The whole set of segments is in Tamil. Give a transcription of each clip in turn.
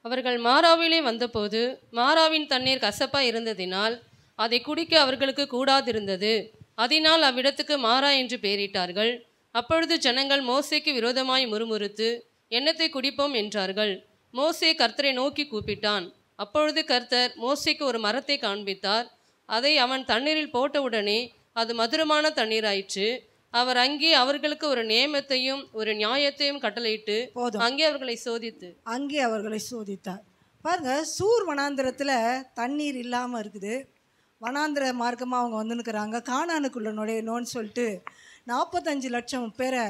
அவர்கள் மாராவிலே வந்தபோது மாராவின் தண்ணீர் கசப்பாய் இருந்ததினால் அதை குடிக்க அவர்களுக்கு கூடாதிருந்தது. அதனால் அவ்விடத்துக்கு மாறா என்று பெயரிட்டார்கள். அப்பொழுது ஜனங்கள் மோசேக்கு விரோதமாய் முறுமுறுத்து என்னத்தை குடிப்போம் என்றார்கள். மோசே கர்த்தரை நோக்கி கூப்பிட்டான். அப்பொழுது கர்த்தர் மோசேக்கு ஒரு மரத்தை காண்பித்தார். அதை அவன் தண்ணீரில் போட்டவுடனே அது மதுரமான தண்ணீராயிற்று. அவர் அங்கே அவர்களுக்கு ஒரு நியமத்தையும் ஒரு நியாயத்தையும் கட்டளையிட்டு அங்கே அவர்களை சோதித்தார். பாருங்க, சூர் வனாந்திரத்தில் தண்ணீர் இல்லாமல் இருக்குது. வனாந்திர மார்க்கமாக அவங்க வந்துன்னுக்குறாங்க. கானானுக்குள்ள நுழையணும்னு சொல்லிட்டு 45 லட்சம் பேரை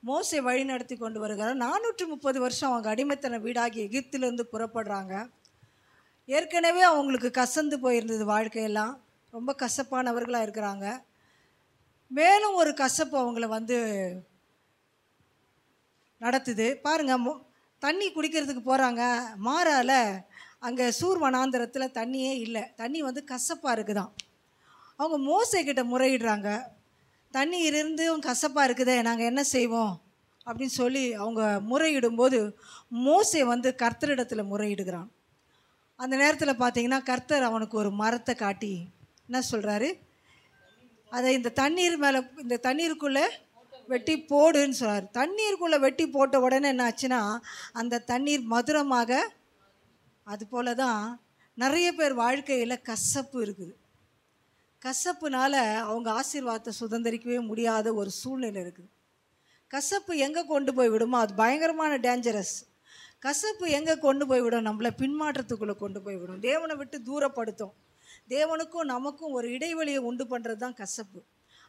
மோசே வழி நடத்தி கொண்டு வருகிறார். 430 வருஷம் அவங்க அடிமைத்தன வீடாகி எகிப்திலேருந்து புறப்படுறாங்க. ஏற்கனவே அவங்களுக்கு கசந்து போயிருந்தது, வாழ்க்கையெல்லாம் ரொம்ப கசப்பானவர்களாக இருக்கிறாங்க. மேலும் ஒரு கசப்பு அவங்கள நடத்துது. பாருங்கள், தண்ணி குடிக்கிறதுக்கு போகிறாங்க. மாறால அங்கே சூர் வனாந்திரத்தில் தண்ணியே இல்லை. தண்ணி கசப்பாக இருக்குதான். அவங்க மோசே கிட்ட முறையிடுறாங்க. தண்ணி இருந்தும் கசப்பாக இருக்குதே, நாங்கள் என்ன செய்வோம் அப்படின்னு சொல்லி அவங்க முறையிடும்போது மோசே கர்த்தரிடத்தில் முறையிடுகிறான். அந்த நேரத்தில் பார்த்தீங்கன்னா கர்த்தர் அவனுக்கு ஒரு மரத்தை காட்டி என்ன சொல்கிறாரு, அதை இந்த தண்ணீருக்குள்ளே வெட்டி போடுன்னு சொல்கிறார். தண்ணீருக்குள்ளே வெட்டி போட்ட உடனே என்ன ஆச்சுன்னா அந்த தண்ணீர் மதுரமாக, அது போல தான் நிறைய பேர் வாழ்க்கையில் கசப்பு இருக்குது. கசப்புனால அவங்க ஆசீர்வாதத்தை சுதந்திரிக்கவே முடியாத ஒரு சூழ்நிலை இருக்குது. கசப்பு எங்கே கொண்டு போய் விடுமோ அது பயங்கரமான டேஞ்சரஸ். கசப்பு எங்கே கொண்டு போய் விடும், நம்மளை பின்மாற்றத்துக்குள்ளே கொண்டு போய் விடும், தேவனை விட்டு தூரப்படுத்தும். தேவனுக்கும் நமக்கும் ஒரு இடைவெளியை உண்டு பண்ணுறது தான் கசப்பு.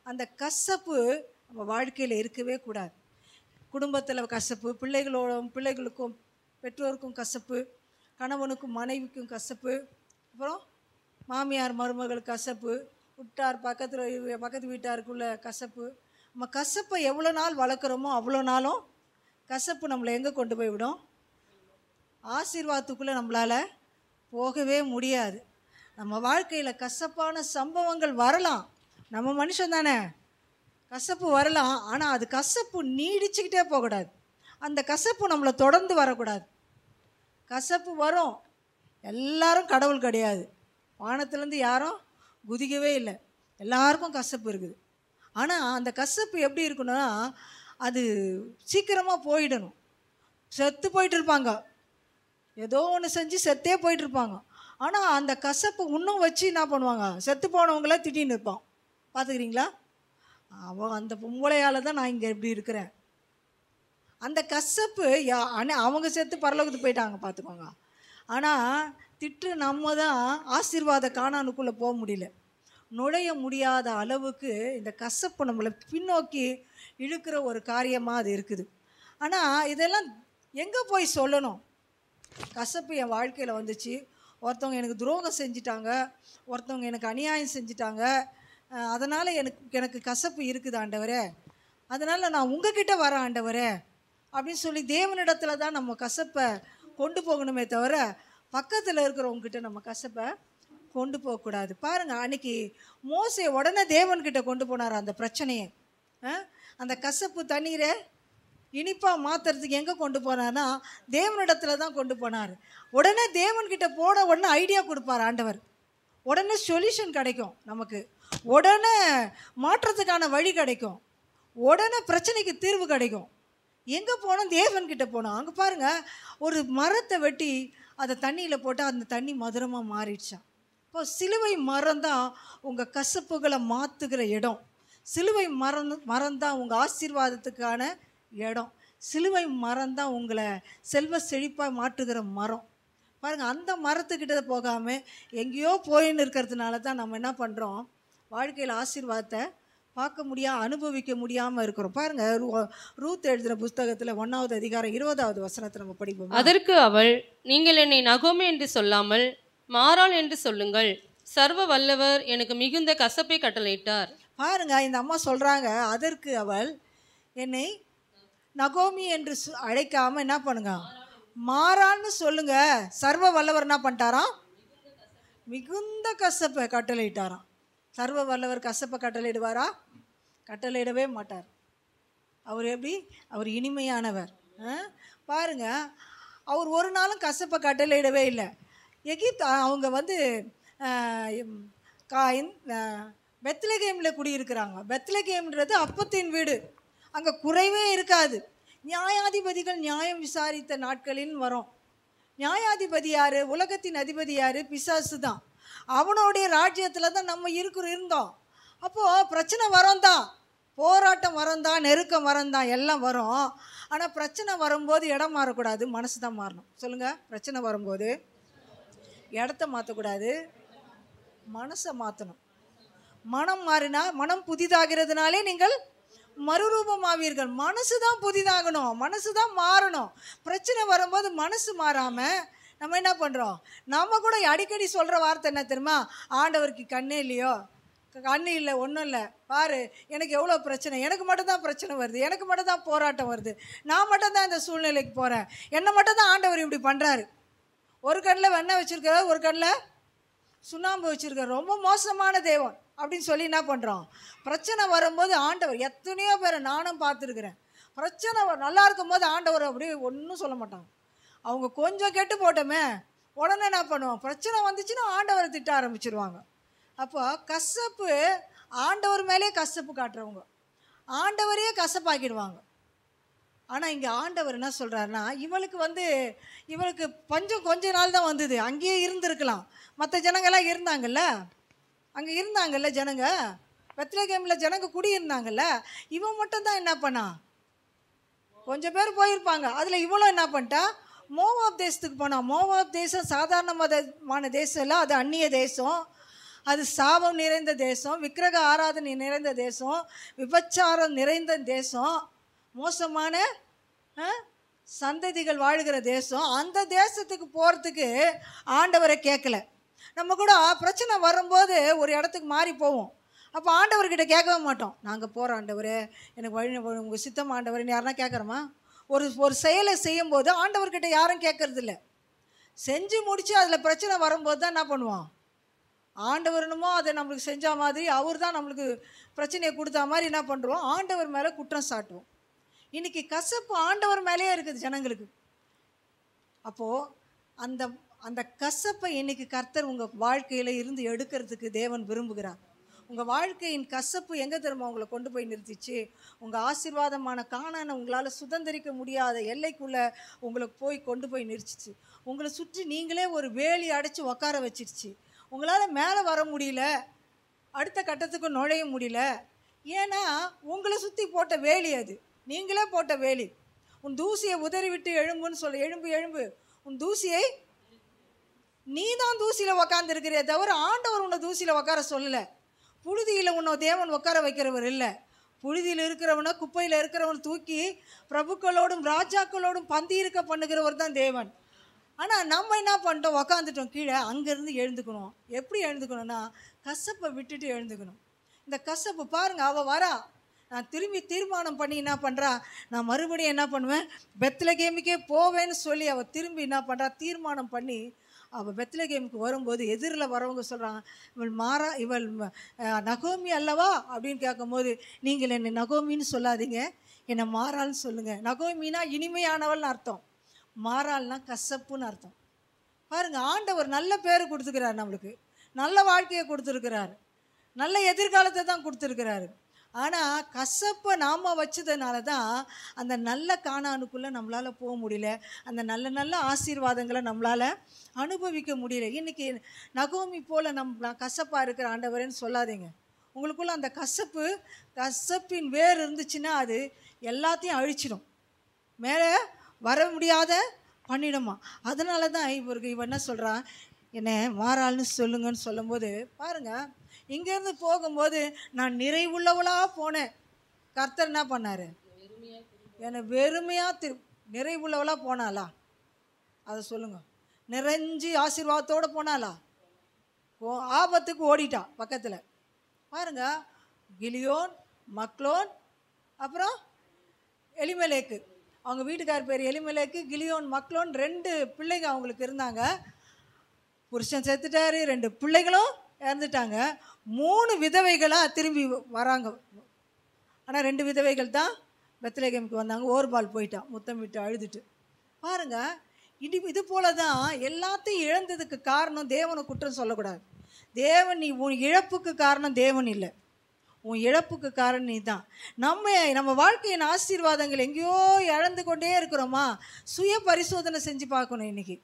அந்த கசப்பு நம்ம வாழ்க்கையில் இருக்கவே கூடாது. குடும்பத்தில் கசப்பு, பிள்ளைகளுக்கும் பெற்றோருக்கும் கசப்பு, கணவனுக்கும் மனைவிக்கும் கசப்பு, அப்புறம் மாமியார் மருமகளுக்கு கசப்பு, பக்கத்து வீட்டாருக்குள்ள கசப்பு. நம்ம கசப்பை எவ்வளோ நாள் வளர்க்குறோமோ அவ்வளோ நாளும் கசப்பு நம்மளை எங்கே கொண்டு போய் விடும், ஆசீர்வாதத்துக்குள்ளே நம்மளால் போகவே முடியாது. நம்ம வாழ்க்கையில் கசப்பான சம்பவங்கள் வரலாம், நம்ம மனுஷன் தானே, கசப்பு வரலாம். ஆனால் அது கசப்பு நீடிச்சுக்கிட்டே போகக்கூடாது. அந்த கசப்பு நம்மளை தொடர்ந்து வரக்கூடாது. கசப்பு வரும், எல்லாரும் கடவுள் கிடையாது, வானத்துலேருந்து யாரும் குதிக்கவே இல்லை, எல்லாருக்கும் கசப்பு இருக்குது. ஆனால் அந்த கசப்பு எப்படி இருக்கணும்னா அது சீக்கிரமாக போயிடணும். செத்து போயிட்டு இருப்பாங்க, ஏதோ ஒன்று செஞ்சு செத்தே போயிட்டுருப்பாங்க. ஆனால் அந்த கசப்பு இன்னும் வச்சு என்ன பண்ணுவாங்க, செத்து போனவங்கள திட்டின்னு இருப்பான். பார்த்துக்கிறீங்களா? அந்த பொம்பளையால் தான் நான் இங்கே எப்படி இருக்கிறேன். அந்த கசப்பு அவங்க செத்து பரலோகத்துக்கு போயிட்டாங்க, பார்த்துக்கோங்க. ஆனால் திட்டு நம்ம தான் ஆசீர்வாத கானானுக்குள்ளே போக முடியல, நுழைய முடியாத அளவுக்கு இந்த கசப்பு நம்மளை பின்னோக்கி இழுக்கிற ஒரு காரியமாக அது இருக்குது. ஆனால் இதெல்லாம் எங்கே போய் சொல்லணும்? கசப்பு என் வாழ்க்கையில் வந்துச்சு, ஒருத்தவங்க எனக்கு துரோகம் செஞ்சிட்டாங்க, ஒருத்தவங்க எனக்கு அநியாயம் செஞ்சிட்டாங்க, அதனால் எனக்கு கசப்பு இருக்குது ஆண்டவரே, அதனால் நான் உங்ககிட்ட வரேன் ஆண்டவரே அப்படின்னு சொல்லி தேவனிடத்தில் தான் நம்ம கசப்பை கொண்டு போகணுமே தவிர பக்கத்தில் இருக்கிறவங்ககிட்ட நம்ம கசப்பை கொண்டு போகக்கூடாது. பாருங்கள், அன்றைக்கி மோசே உடனே தேவன்கிட்ட கொண்டு போனார் அந்த பிரச்சனையை. அந்த கசப்பு தண்ணீரை இனிப்பாக மாற்றுறதுக்கு எங்கே கொண்டு போனார்னா தேவனிடத்தில் தான் கொண்டு போனார். உடனே தேவன்கிட்ட போன உடனே ஐடியா கொடுப்பார் ஆண்டவர், உடனே சொல்யூஷன் கிடைக்கும், நமக்கு உடனே மாற்றத்துக்கான வழி கிடைக்கும், உடனே பிரச்சனைக்கு தீர்வு கிடைக்கும். எங்கே போனோம்? தேவன்கிட்ட போனோம். அங்கே பாருங்கள், ஒரு மரத்தை வெட்டி அதை தண்ணியில் போட்டால் அந்த தண்ணி மதுரமாக மாறிடுச்சான். இப்போ சிலுவை மரம் தான் உங்கள் கசப்புகளை மாற்றுகிற இடம். சிலுவை மரம் தான் உங்கள் ஆசீர்வாதத்துக்கான இடம். சிலுவை மரம் தான் உங்களை செல்வ செழிப்பாக மாற்றுகிற மரம். பாருங்கள், அந்த மரத்துக்கிட்ட போகாமல் எங்கேயோ போயின்னு இருக்கிறதுனால தான் நம்ம என்ன பண்ணுறோம், வாழ்க்கையில் ஆசீர்வாதத்தை பார்க்க முடியாமல் அனுபவிக்க முடியாமல் இருக்கிறோம். பாருங்கள், ரூத் எழுதுகிற புஸ்தகத்தில் 1வது அதிகாரம் 20வது வசனத்தை நம்ம படிப்போம். அதற்கு அவள், நீங்கள் என்னை நகோமி என்று சொல்லாமல் மாறாள் என்று சொல்லுங்கள், சர்வ வல்லவர் எனக்கு மிகுந்த கசப்பை கட்டளையிட்டார். பாருங்க, இந்த அம்மா சொல்கிறாங்க, அதற்கு அவள் என்னை நகோமி என்று அழைக்காமல் என்ன பண்ணுங்க, மாறான்னு சொல்லுங்க, சர்வ வல்லவர் என்ன பண்ணிட்டாராம், மிகுந்த கசப்பை கட்டளையிட்டாராம். சர்வ வல்லவர் கசப்பை கட்டளையிடுவாரா? கட்டளையிடவே மாட்டார். அவர் எப்படி? அவர் இனிமையானவர். பாருங்க, அவர் ஒரு நாளும் கசப்பை கட்டளையிடவே இல்லை. அவங்க வந்து பெத்லகேமில் குடியிருக்கிறாங்க. பெத்லகேம்ன்றது அப்பத்தின் வீடு, அங்கே குறைவே இருக்காது. நியாயாதிபதிகள் நியாயம் விசாரித்த நாட்களின் வரும். நியாயாதிபதி யார்? உலகத்தின் அதிபதி யார்? பிசாசு தான். அவனுடைய ராஜ்யத்தில் தான் நம்ம இருந்தோம். அப்போது பிரச்சனை வரும் தான், போராட்டம் வரும் தான், நெருக்கம் வரும் தான், எல்லாம் வரும். ஆனால் பிரச்சனை வரும்போது இடம் மாறக்கூடாது, மனசு தான் மாறணும். சொல்லுங்கள், பிரச்சனை வரும்போது இடத்த மாற்றக்கூடாது, மனசை மாற்றணும். மனம் மாறினா, மனம் புதிதாகிறதுனாலே நீங்கள் மறுரூபமாவீர்கள். மனசு தான் புதிதாகணும், மனசு தான் மாறணும். பிரச்சனை வரும்போது மனசு மாறாமல் நம்ம என்ன பண்ணுறோம்? நம்ம கூட அடிக்கடி சொல்கிற வார்த்தை என்ன தெரியுமா? ஆண்டவருக்கு கண்ணே இல்லையோ, கண்ணு இல்லை, ஒன்றும் இல்லை, பாரு எனக்கு எவ்வளோ பிரச்சனை, எனக்கு மட்டும்தான் பிரச்சனை வருது, எனக்கு மட்டும்தான் போராட்டம் வருது, நான் மட்டும்தான் இந்த சூழ்நிலைக்கு போகிறேன், என்னை மட்டும்தான் ஆண்டவர் இப்படி பண்ணுறாரு. ஒரு கண்ணில் வெண்ணெய் வச்சுருக்கிறார், ஒரு கண்ணில் சுண்ணாம்பு வச்சுருக்கார், ரொம்ப மோசமான தெய்வம் அப்படின்னு சொல்லி என்ன பண்ணுறோம்? பிரச்சனை வரும்போது ஆண்டவர், எத்தனையோ பேரை நானும் பார்த்துருக்குறேன், பிரச்சனை நல்லா இருக்கும் போது ஆண்டவர் அப்படியே ஒன்றும் சொல்ல மாட்டாங்க. அவங்க கொஞ்சம் கெட்டு போட்டோமே உடனே என்ன பண்ணுவோம்? பிரச்சனை வந்துச்சுன்னா ஆண்டவரை திட்ட ஆரம்பிச்சிருவாங்க. அப்போ கசப்பு, ஆண்டவர் மேலே கசப்பு காட்டுறவங்க ஆண்டவரையே கசப்பாக்கிடுவாங்க. ஆனால் இங்கே ஆண்டவர் என்ன சொல்கிறாருன்னா, இவளுக்கு பஞ்சம் கொஞ்ச நாள் தான் வந்தது, அங்கேயே இருந்திருக்கலாம். மற்ற ஜனங்கள்லாம் இருந்தாங்கல்ல, அங்கே இருந்தாங்கல்ல ஜனங்க, பெத்லகேமில் ஜனங்க குடியிருந்தாங்கல்ல, இவன் மட்டும் தான் என்ன பண்ணா? கொஞ்சம் பேர் போயிருப்பாங்க, அதில் இவளும் என்ன பண்ணிட்டா? மோவாப் தேசத்துக்கு போனான். மோவாப் தேசம் சாதாரணமான தேசம் இல்லை, அது அந்நிய தேசம், அது சாபம் நிறைந்த தேசம், விக்கிரக ஆராதனை நிறைந்த தேசம், விபச்சாரம் நிறைந்த தேசம், மோசமான சந்ததிகள் வாழ்கிற தேசம். அந்த தேசத்துக்கு போகிறதுக்கு ஆண்டவரை கேட்கல. நம்ம கூட பிரச்சனை வரும்போது ஒரு இடத்துக்கு மாறி போவோம். அப்போ ஆண்டவர்கிட்ட கேட்கவே மாட்டோம். நாங்கள் போகிறோம் ஆண்டவர், எனக்கு வழி, உங்கள் சித்தம் ஆண்டவர்னு யாருன்னா கேட்குறோமா? ஒரு செயலை செய்யும்போது ஆண்டவர்கிட்ட யாரும் கேட்கறதில்ல. செஞ்சு முடித்து அதில் பிரச்சனை வரும்போது தான் என்ன பண்ணுவோம்? ஆண்டவரனுமோ அதை நம்மளுக்கு செஞ்ச மாதிரி, அவர் தான் நம்மளுக்கு பிரச்சனையை கொடுத்தா மாதிரி என்ன பண்ணுறோம்? ஆண்டவர் மேலே குற்றம் சாட்டுவோம். இன்றைக்கி கசப்பு ஆண்டவர் மேலேயே இருக்குது ஜனங்களுக்கு. அப்போது அந்த கசப்பை இன்றைக்கி கர்த்தர் உங்கள் வாழ்க்கையில் இருந்து எடுக்கிறதுக்கு தேவன் விரும்புகிறார். உங்கள் வாழ்க்கையின் கசப்பு எங்கே தெரியுமா உங்களை கொண்டு போய் நிறுத்திச்சு? உங்கள் ஆசீர்வாதமான கானானை உங்களால் சுதந்திரிக்க முடியாத எல்லைக்குள்ளே உங்களை கொண்டு போய் நிறுத்திச்சு. உங்களை சுற்றி நீங்களே ஒரு வேலி அடைச்சி உட்கார வச்சிருச்சு. உங்களால் மேலே வர முடியல, அடுத்த கட்டத்துக்கு நுழைய முடியல. ஏன்னா உங்களை சுற்றி போட்ட வேலி, அது நீங்களே போட்ட வேலி. உன் தூசியை உதறி விட்டு எழும்புன்னு சொல்ல, எழும்பு, உன் தூசியை, நீ தான் தூசியில் உக்காந்துருக்கிறிய தவிர ஆண்டவர் உன்னை தூசியில் உட்கார சொல்லலை. புழுதியில் உன்னை தேவன் உட்கார வைக்கிறவர் இல்லை. புழுதியில் இருக்கிறவனை, குப்பையில் இருக்கிறவனை தூக்கி பிரபுக்களோடும் ராஜாக்களோடும் பந்தி இருக்க பண்ணுகிறவர் தான் தேவன். ஆனால் நம்ம என்ன பண்ணிட்டோம்? உக்காந்துட்டோம் கீழே. அங்கேருந்து எழுந்துக்கணும். எப்படி எழுந்துக்கணும்னா, கசப்பை விட்டுட்டு எழுந்துக்கணும். இந்த கசப்பு பாருங்கள், அவள் வரா, நான் திரும்பி தீர்மானம் பண்ணி என்ன பண்ணுறா, நான் மறுபடியும் என்ன பண்ணுவேன்? பெத்லகேமுக்கே போவேன்னு சொல்லி அவள் திரும்பி என்ன பண்ணுறா? தீர்மானம் பண்ணி அவள் பெத்லகேமுக்கு வரும்போது எதிரில் வரவங்க சொல்கிறாங்க, இவள் நகோமி அல்லவா அப்படின்னு கேட்கும்போது, நீங்கள் என்னை நகோமின்னு சொல்லாதீங்க, என்னை மாறாள்னு சொல்லுங்கள். நகோமினா இனிமையானவள்னு அர்த்தம், மாறாள்னா கசப்புன்னு அர்த்தம். பாருங்கள், ஆண்டவர் நல்ல பேர் கொடுத்துக்கிறார், நம்மளுக்கு நல்ல வாழ்க்கையை கொடுத்துருக்கிறார், நல்ல எதிர்காலத்தை தான் கொடுத்துருக்கிறாரு. ஆனால் கசப்பை நாம் வச்சதுனால தான் அந்த நல்ல கானானுக்குள்ளே நம்மளால் போக முடியல, அந்த நல்ல ஆசீர்வாதங்களை நம்மளால் அனுபவிக்க முடியல. இன்றைக்கி நகோமி போல் கசப்பாக இருக்கிற ஆண்டவரேன்னு சொல்லாதீங்க. உங்களுக்குள்ள அந்த கசப்பின் வேர் இருந்துச்சுன்னா அது எல்லாத்தையும் அழிச்சிடும், மேலே வர முடியாத பண்ணிடுமா. அதனால தான் இவன் என்ன சொல்கிறான்? என்னை மாறாள்னு சொல்லுங்கன்னு சொல்லும்போது பாருங்கள், இங்கேருந்து போகும்போது நான் நிறைவுள்ளவளாக போனேன். கர்த்தர் என்ன பண்ணார்? என்னை வெறுமையாக நிறைவுள்ளவளாக போனாளா? அதை சொல்லுங்கள். நிறைஞ்சி ஆசீர்வாதத்தோடு போனாளா? ஆபத்துக்கு ஓடிட்டா பக்கத்தில். பாருங்க, கிலியோன், மக்லோன், அப்புறம் எலிமெலேக்கு. அவங்க வீட்டுக்கார் பேர் எலிமெலேக்கு. கிலியோன், மக்லோன் 2 பிள்ளைங்க அவங்களுக்கு இருந்தாங்க. புருஷன் செத்துட்டாரு, 2 பிள்ளைகளும் இறந்துட்டாங்க. 3 விதவைகளாக திரும்பி வராங்க. ஆனால் 2 விதவைகள் தான் பெத்லகேமுக்கு வந்தாங்க. ஓர்பால் போயிட்டான் முத்தமிட்டு அழுதுட்டு. பாருங்கள், இது போல தான் எல்லாத்தையும் இழந்ததுக்கு காரணம் தேவனை குற்றம் சொல்லக்கூடாது. தேவன் நீ உன் இழப்புக்கு காரணம் தேவன் இல்லை, உன் இழப்புக்கு காரணம் நீ தான். நம்ம வாழ்க்கையின் ஆசீர்வாதங்கள் எங்கேயோ இழந்து கொண்டே இருக்கிறோமா? சுய பரிசோதனை செஞ்சு பார்க்கணும். இன்றைக்கி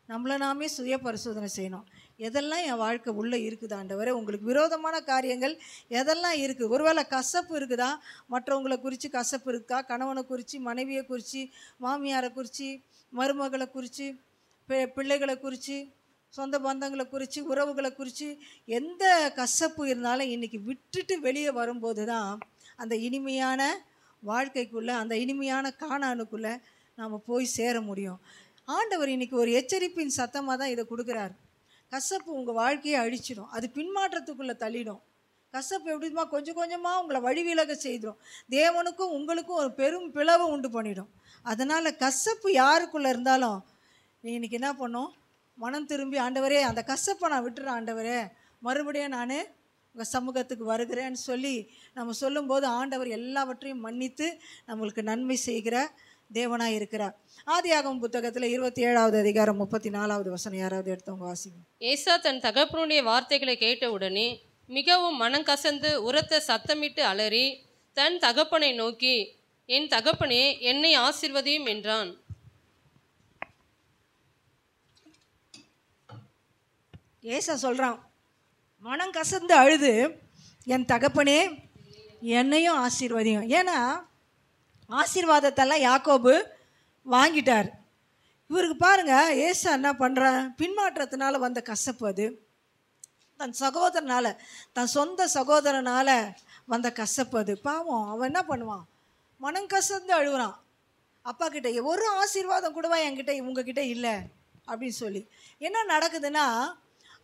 நம்மளை நாமே சுய பரிசோதனை செய்யணும். எதெல்லாம் என் வாழ்க்கை உள்ளே இருக்குது ஆண்டவரே, உங்களுக்கு விரோதமான காரியங்கள் எதெல்லாம் இருக்குது? ஒருவேளை கசப்பு இருக்குதா? மற்றவங்களை குறித்து கசப்பு இருக்கா? கணவனை குறித்து, மனைவியை குறித்து, மாமியாரை குறித்து, மருமகளை குறித்து, பிள்ளைகளை குறித்து, சொந்த பந்தங்களை குறித்து, உறவுகளை குறித்து எந்த கசப்பு இருந்தாலும் இன்றைக்கி விட்டுட்டு வெளியே வரும்போது தான் அந்த இனிமையான வாழ்க்கைக்குள்ளே, அந்த இனிமையான கானானுக்குள்ளே நாம் போய் சேர முடியும். ஆண்டவர் இன்றைக்கி ஒரு எச்சரிப்பின் சத்தமாக தான் இதை கொடுக்குறாரு. கசப்பு உங்கள் வாழ்க்கையை அழிச்சிடும், அது பின்மாற்றத்துக்குள்ளே தள்ளிடும். கசப்பு எப்படிமா கொஞ்சம் கொஞ்சமாக உங்களை வழிவிலக செய்திடும், தேவனுக்கும் உங்களுக்கும் ஒரு பெரும் பிளவை உண்டு பண்ணிடும். அதனால் கசப்பு யாருக்குள்ளே இருந்தாலும் நீ இன்றைக்கி என்ன பண்ணும்? மனம் திரும்பி, ஆண்டவரே அந்த கசப்பை நான் விட்டுறேன் ஆண்டவரே, மறுபடியும் நான் உங்கள் சமூகத்துக்கு வருகிறேன்னு சொல்லி நம்ம சொல்லும்போது ஆண்டவர் எல்லாவற்றையும் மன்னித்து நம்மளுக்கு நன்மை செய்கிற தேவனாக இருக்கிறார். ஆதியாகமம் புத்தகத்தில் 27வது அதிகாரம் 34வது வசனம் யாராவது எடுத்தவங்க வாசிங்க. ஏசா தன் தகப்பனுடைய வார்த்தைகளை கேட்டவுடனே மிகவும் மனம் கசந்து உரத்த சத்தமிட்டு அலறி தன் தகப்பனை நோக்கி, என் தகப்பனே, என்னை ஆசீர்வதியும் என்றான். ஏசா சொல்கிறான், மனம் கசந்து அழுது, என் தகப்பனே என்னையும் ஆசீர்வதியும். ஏன்னா ஆசீர்வாதத்தெல்லாம் யாக்கோபு வாங்கிட்டார். இவருக்கு பாருங்கள், ஏசா என்ன பண்ணுறான்? பின்மாற்றத்தினால வந்த கசப்பு அது, தன் சகோதரனால், தன் சொந்த சகோதரனால் வந்த கசப்பு அது. பாவம், அவன் என்ன பண்ணுவான்? மனம் கசந்து அழுகுறான். அப்பா கிட்ட ஒரு ஆசீர்வாதம் கூடவா என்கிட்ட உங்ககிட்ட இல்லை அப்படின்னு சொல்லி. என்ன நடக்குதுன்னா,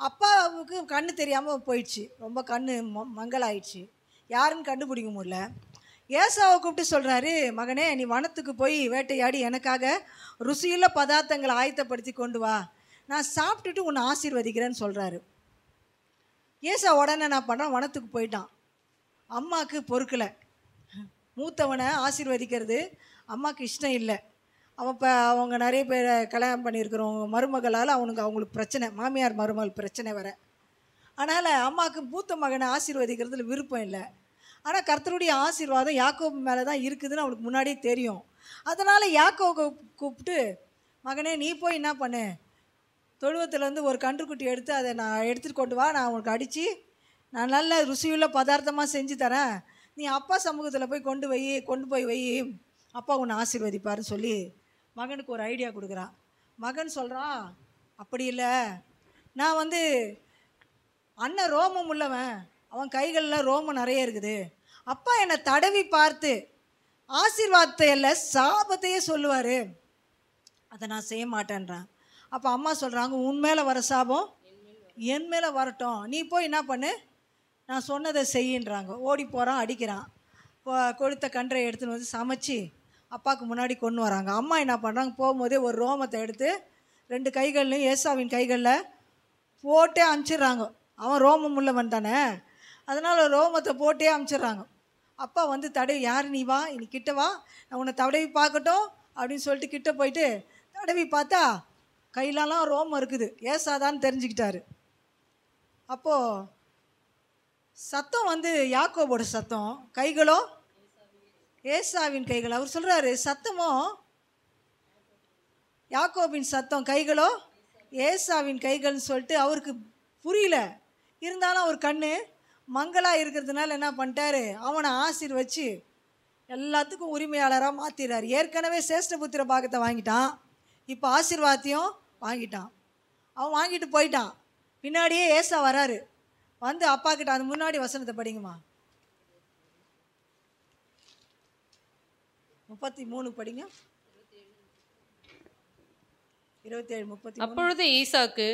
அப்பாவுக்கு கண்ணு தெரியாமல் போயிடுச்சு, ரொம்ப கண்ணு மங்கலாயிடுச்சு, யாருன்னு கண்டுபிடிக்க முடியல. ஏசாவை கூப்பிட்டு சொல்கிறாரு, மகனே நீ வனத்துக்கு போய் வேட்டையாடி எனக்காக ருசியுள்ள பதார்த்தங்களை ஆயத்தப்படுத்தி கொண்டு வா, நான் சாப்பிட்டுட்டு உன்னை ஆசீர்வதிக்கிறேன்னு சொல்கிறாரு. ஏசா உடனே நான் பண்ணுறான், வனத்துக்கு போயிட்டான். அம்மாவுக்கு பொறுக்கலை, மூத்தவனை ஆசீர்வதிக்கிறது அம்மாவுக்கு இஷ்டம் இல்லை. அவன் இப்போ அவங்க நிறைய பேரை கல்யாணம் பண்ணியிருக்கிறவங்க மருமகளால் அவங்களுக்கு பிரச்சனை, மாமியார் மருமகள் பிரச்சனை வர. அதனால் அம்மாவுக்கு மூத்த மகனை ஆசீர்வதிக்கிறதுல விருப்பம் இல்லை. ஆனால் கர்த்தருடைய ஆசீர்வாதம் யாக்கோபு மேலே தான் இருக்குதுன்னு அவளுக்கு முன்னாடியே தெரியும். அதனால் யாக்கோபை கூப்பிட்டு, மகனே நீ போய் என்ன பண்ணு, தொழுவத்துலேருந்து ஒரு கன்றுக்குட்டி எடுத்து அதை நான் எடுத்துகிட்டு கொண்டு வா, நான் உனக்கு அடித்து நான் நல்ல ருசியுள்ள பதார்த்தமாக செஞ்சு தரேன், நீ அப்பா சமூகத்தில் போய் கொண்டு போய் வை, அப்பா உன்னை ஆசீர்வதிப்பாருன்னு சொல்லி மகனுக்கு ஒரு ஐடியா கொடுக்குறான். மகன் சொல்கிறான், அப்படி இல்லை, நான் அண்ணன் ரோமம் உள்ளவன், அவன் கைகளில் ரோமம் நிறைய இருக்குது, அப்பா என்னை தடவி பார்த்து ஆசீர்வாதத்தை இல்லை சாபத்தையே சொல்லுவார், அதை நான் செய்ய மாட்டேன்றான். அப்போ அம்மா சொல்கிறாங்க, உன் மேலே வர சாபம் என் மேலே வரட்டும், நீ போய் என்ன பண்ணு, நான் சொன்னதை செய்யின்றாங்க. ஓடி போகிறான், அடிக்கிறான். கொழுத்த கன்றை எடுத்துன்னு வந்து சமைச்சு அப்பாவுக்கு முன்னாடி கொண்டு வராங்க. அம்மா என்ன பண்ணுறாங்க, போகும்போதே ஒரு ரோமத்தை எடுத்து 2 கைகள்லையும் ஏசாவின் கைகளில் போட்டே அனுப்பிச்சிடுறாங்க. அவன் ரோமம் உள்ளவன் தானே, அதனால் ரோமத்தை போட்டே அனுப்பிச்சிடுறாங்க. அப்பா தடவி, யார் நீ வா, நீ கிட்ட வா, நான் உன்னை தடவி பார்க்கட்டும் அப்படின்னு சொல்லிட்டு கிட்ட போயிட்டு தடவி பார்த்தா கையிலலாம் ரோமம் இருக்குது, ஏசாதான்னு தெரிஞ்சுக்கிட்டாரு. அப்போது சத்தம் யாக்கோபோட சத்தம், கைகளோ ஏசாவின் கைகள். அவர் சொல்கிறாரு, சத்தமோ யாக்கோபின் சத்தம், கைகளோ ஏசாவின் கைகள்னு சொல்லிட்டு அவருக்கு புரியல. இருந்தாலும் அவர் கண்ணு மங்களாக இருக்கிறதுனால என்ன பண்ணிட்டாரு, அவனை ஆசீர்வச்சு எல்லாத்துக்கும் உரிமையாளராக மாற்றிடுறாரு. ஏற்கனவே சேஷ்டபுத்திர பாகத்தை வாங்கிட்டான், இப்போ ஆசீர்வாதத்தையும் வாங்கிட்டான். அவன் வாங்கிட்டு போயிட்டான். பின்னாடியே ஏசா வராரு, அப்பா கிட்ட, அது முன்னாடி வசனத்தை படிங்கம்மா, 33 படிங்க, 27 33. அப்பொழுது ஈசாக்கு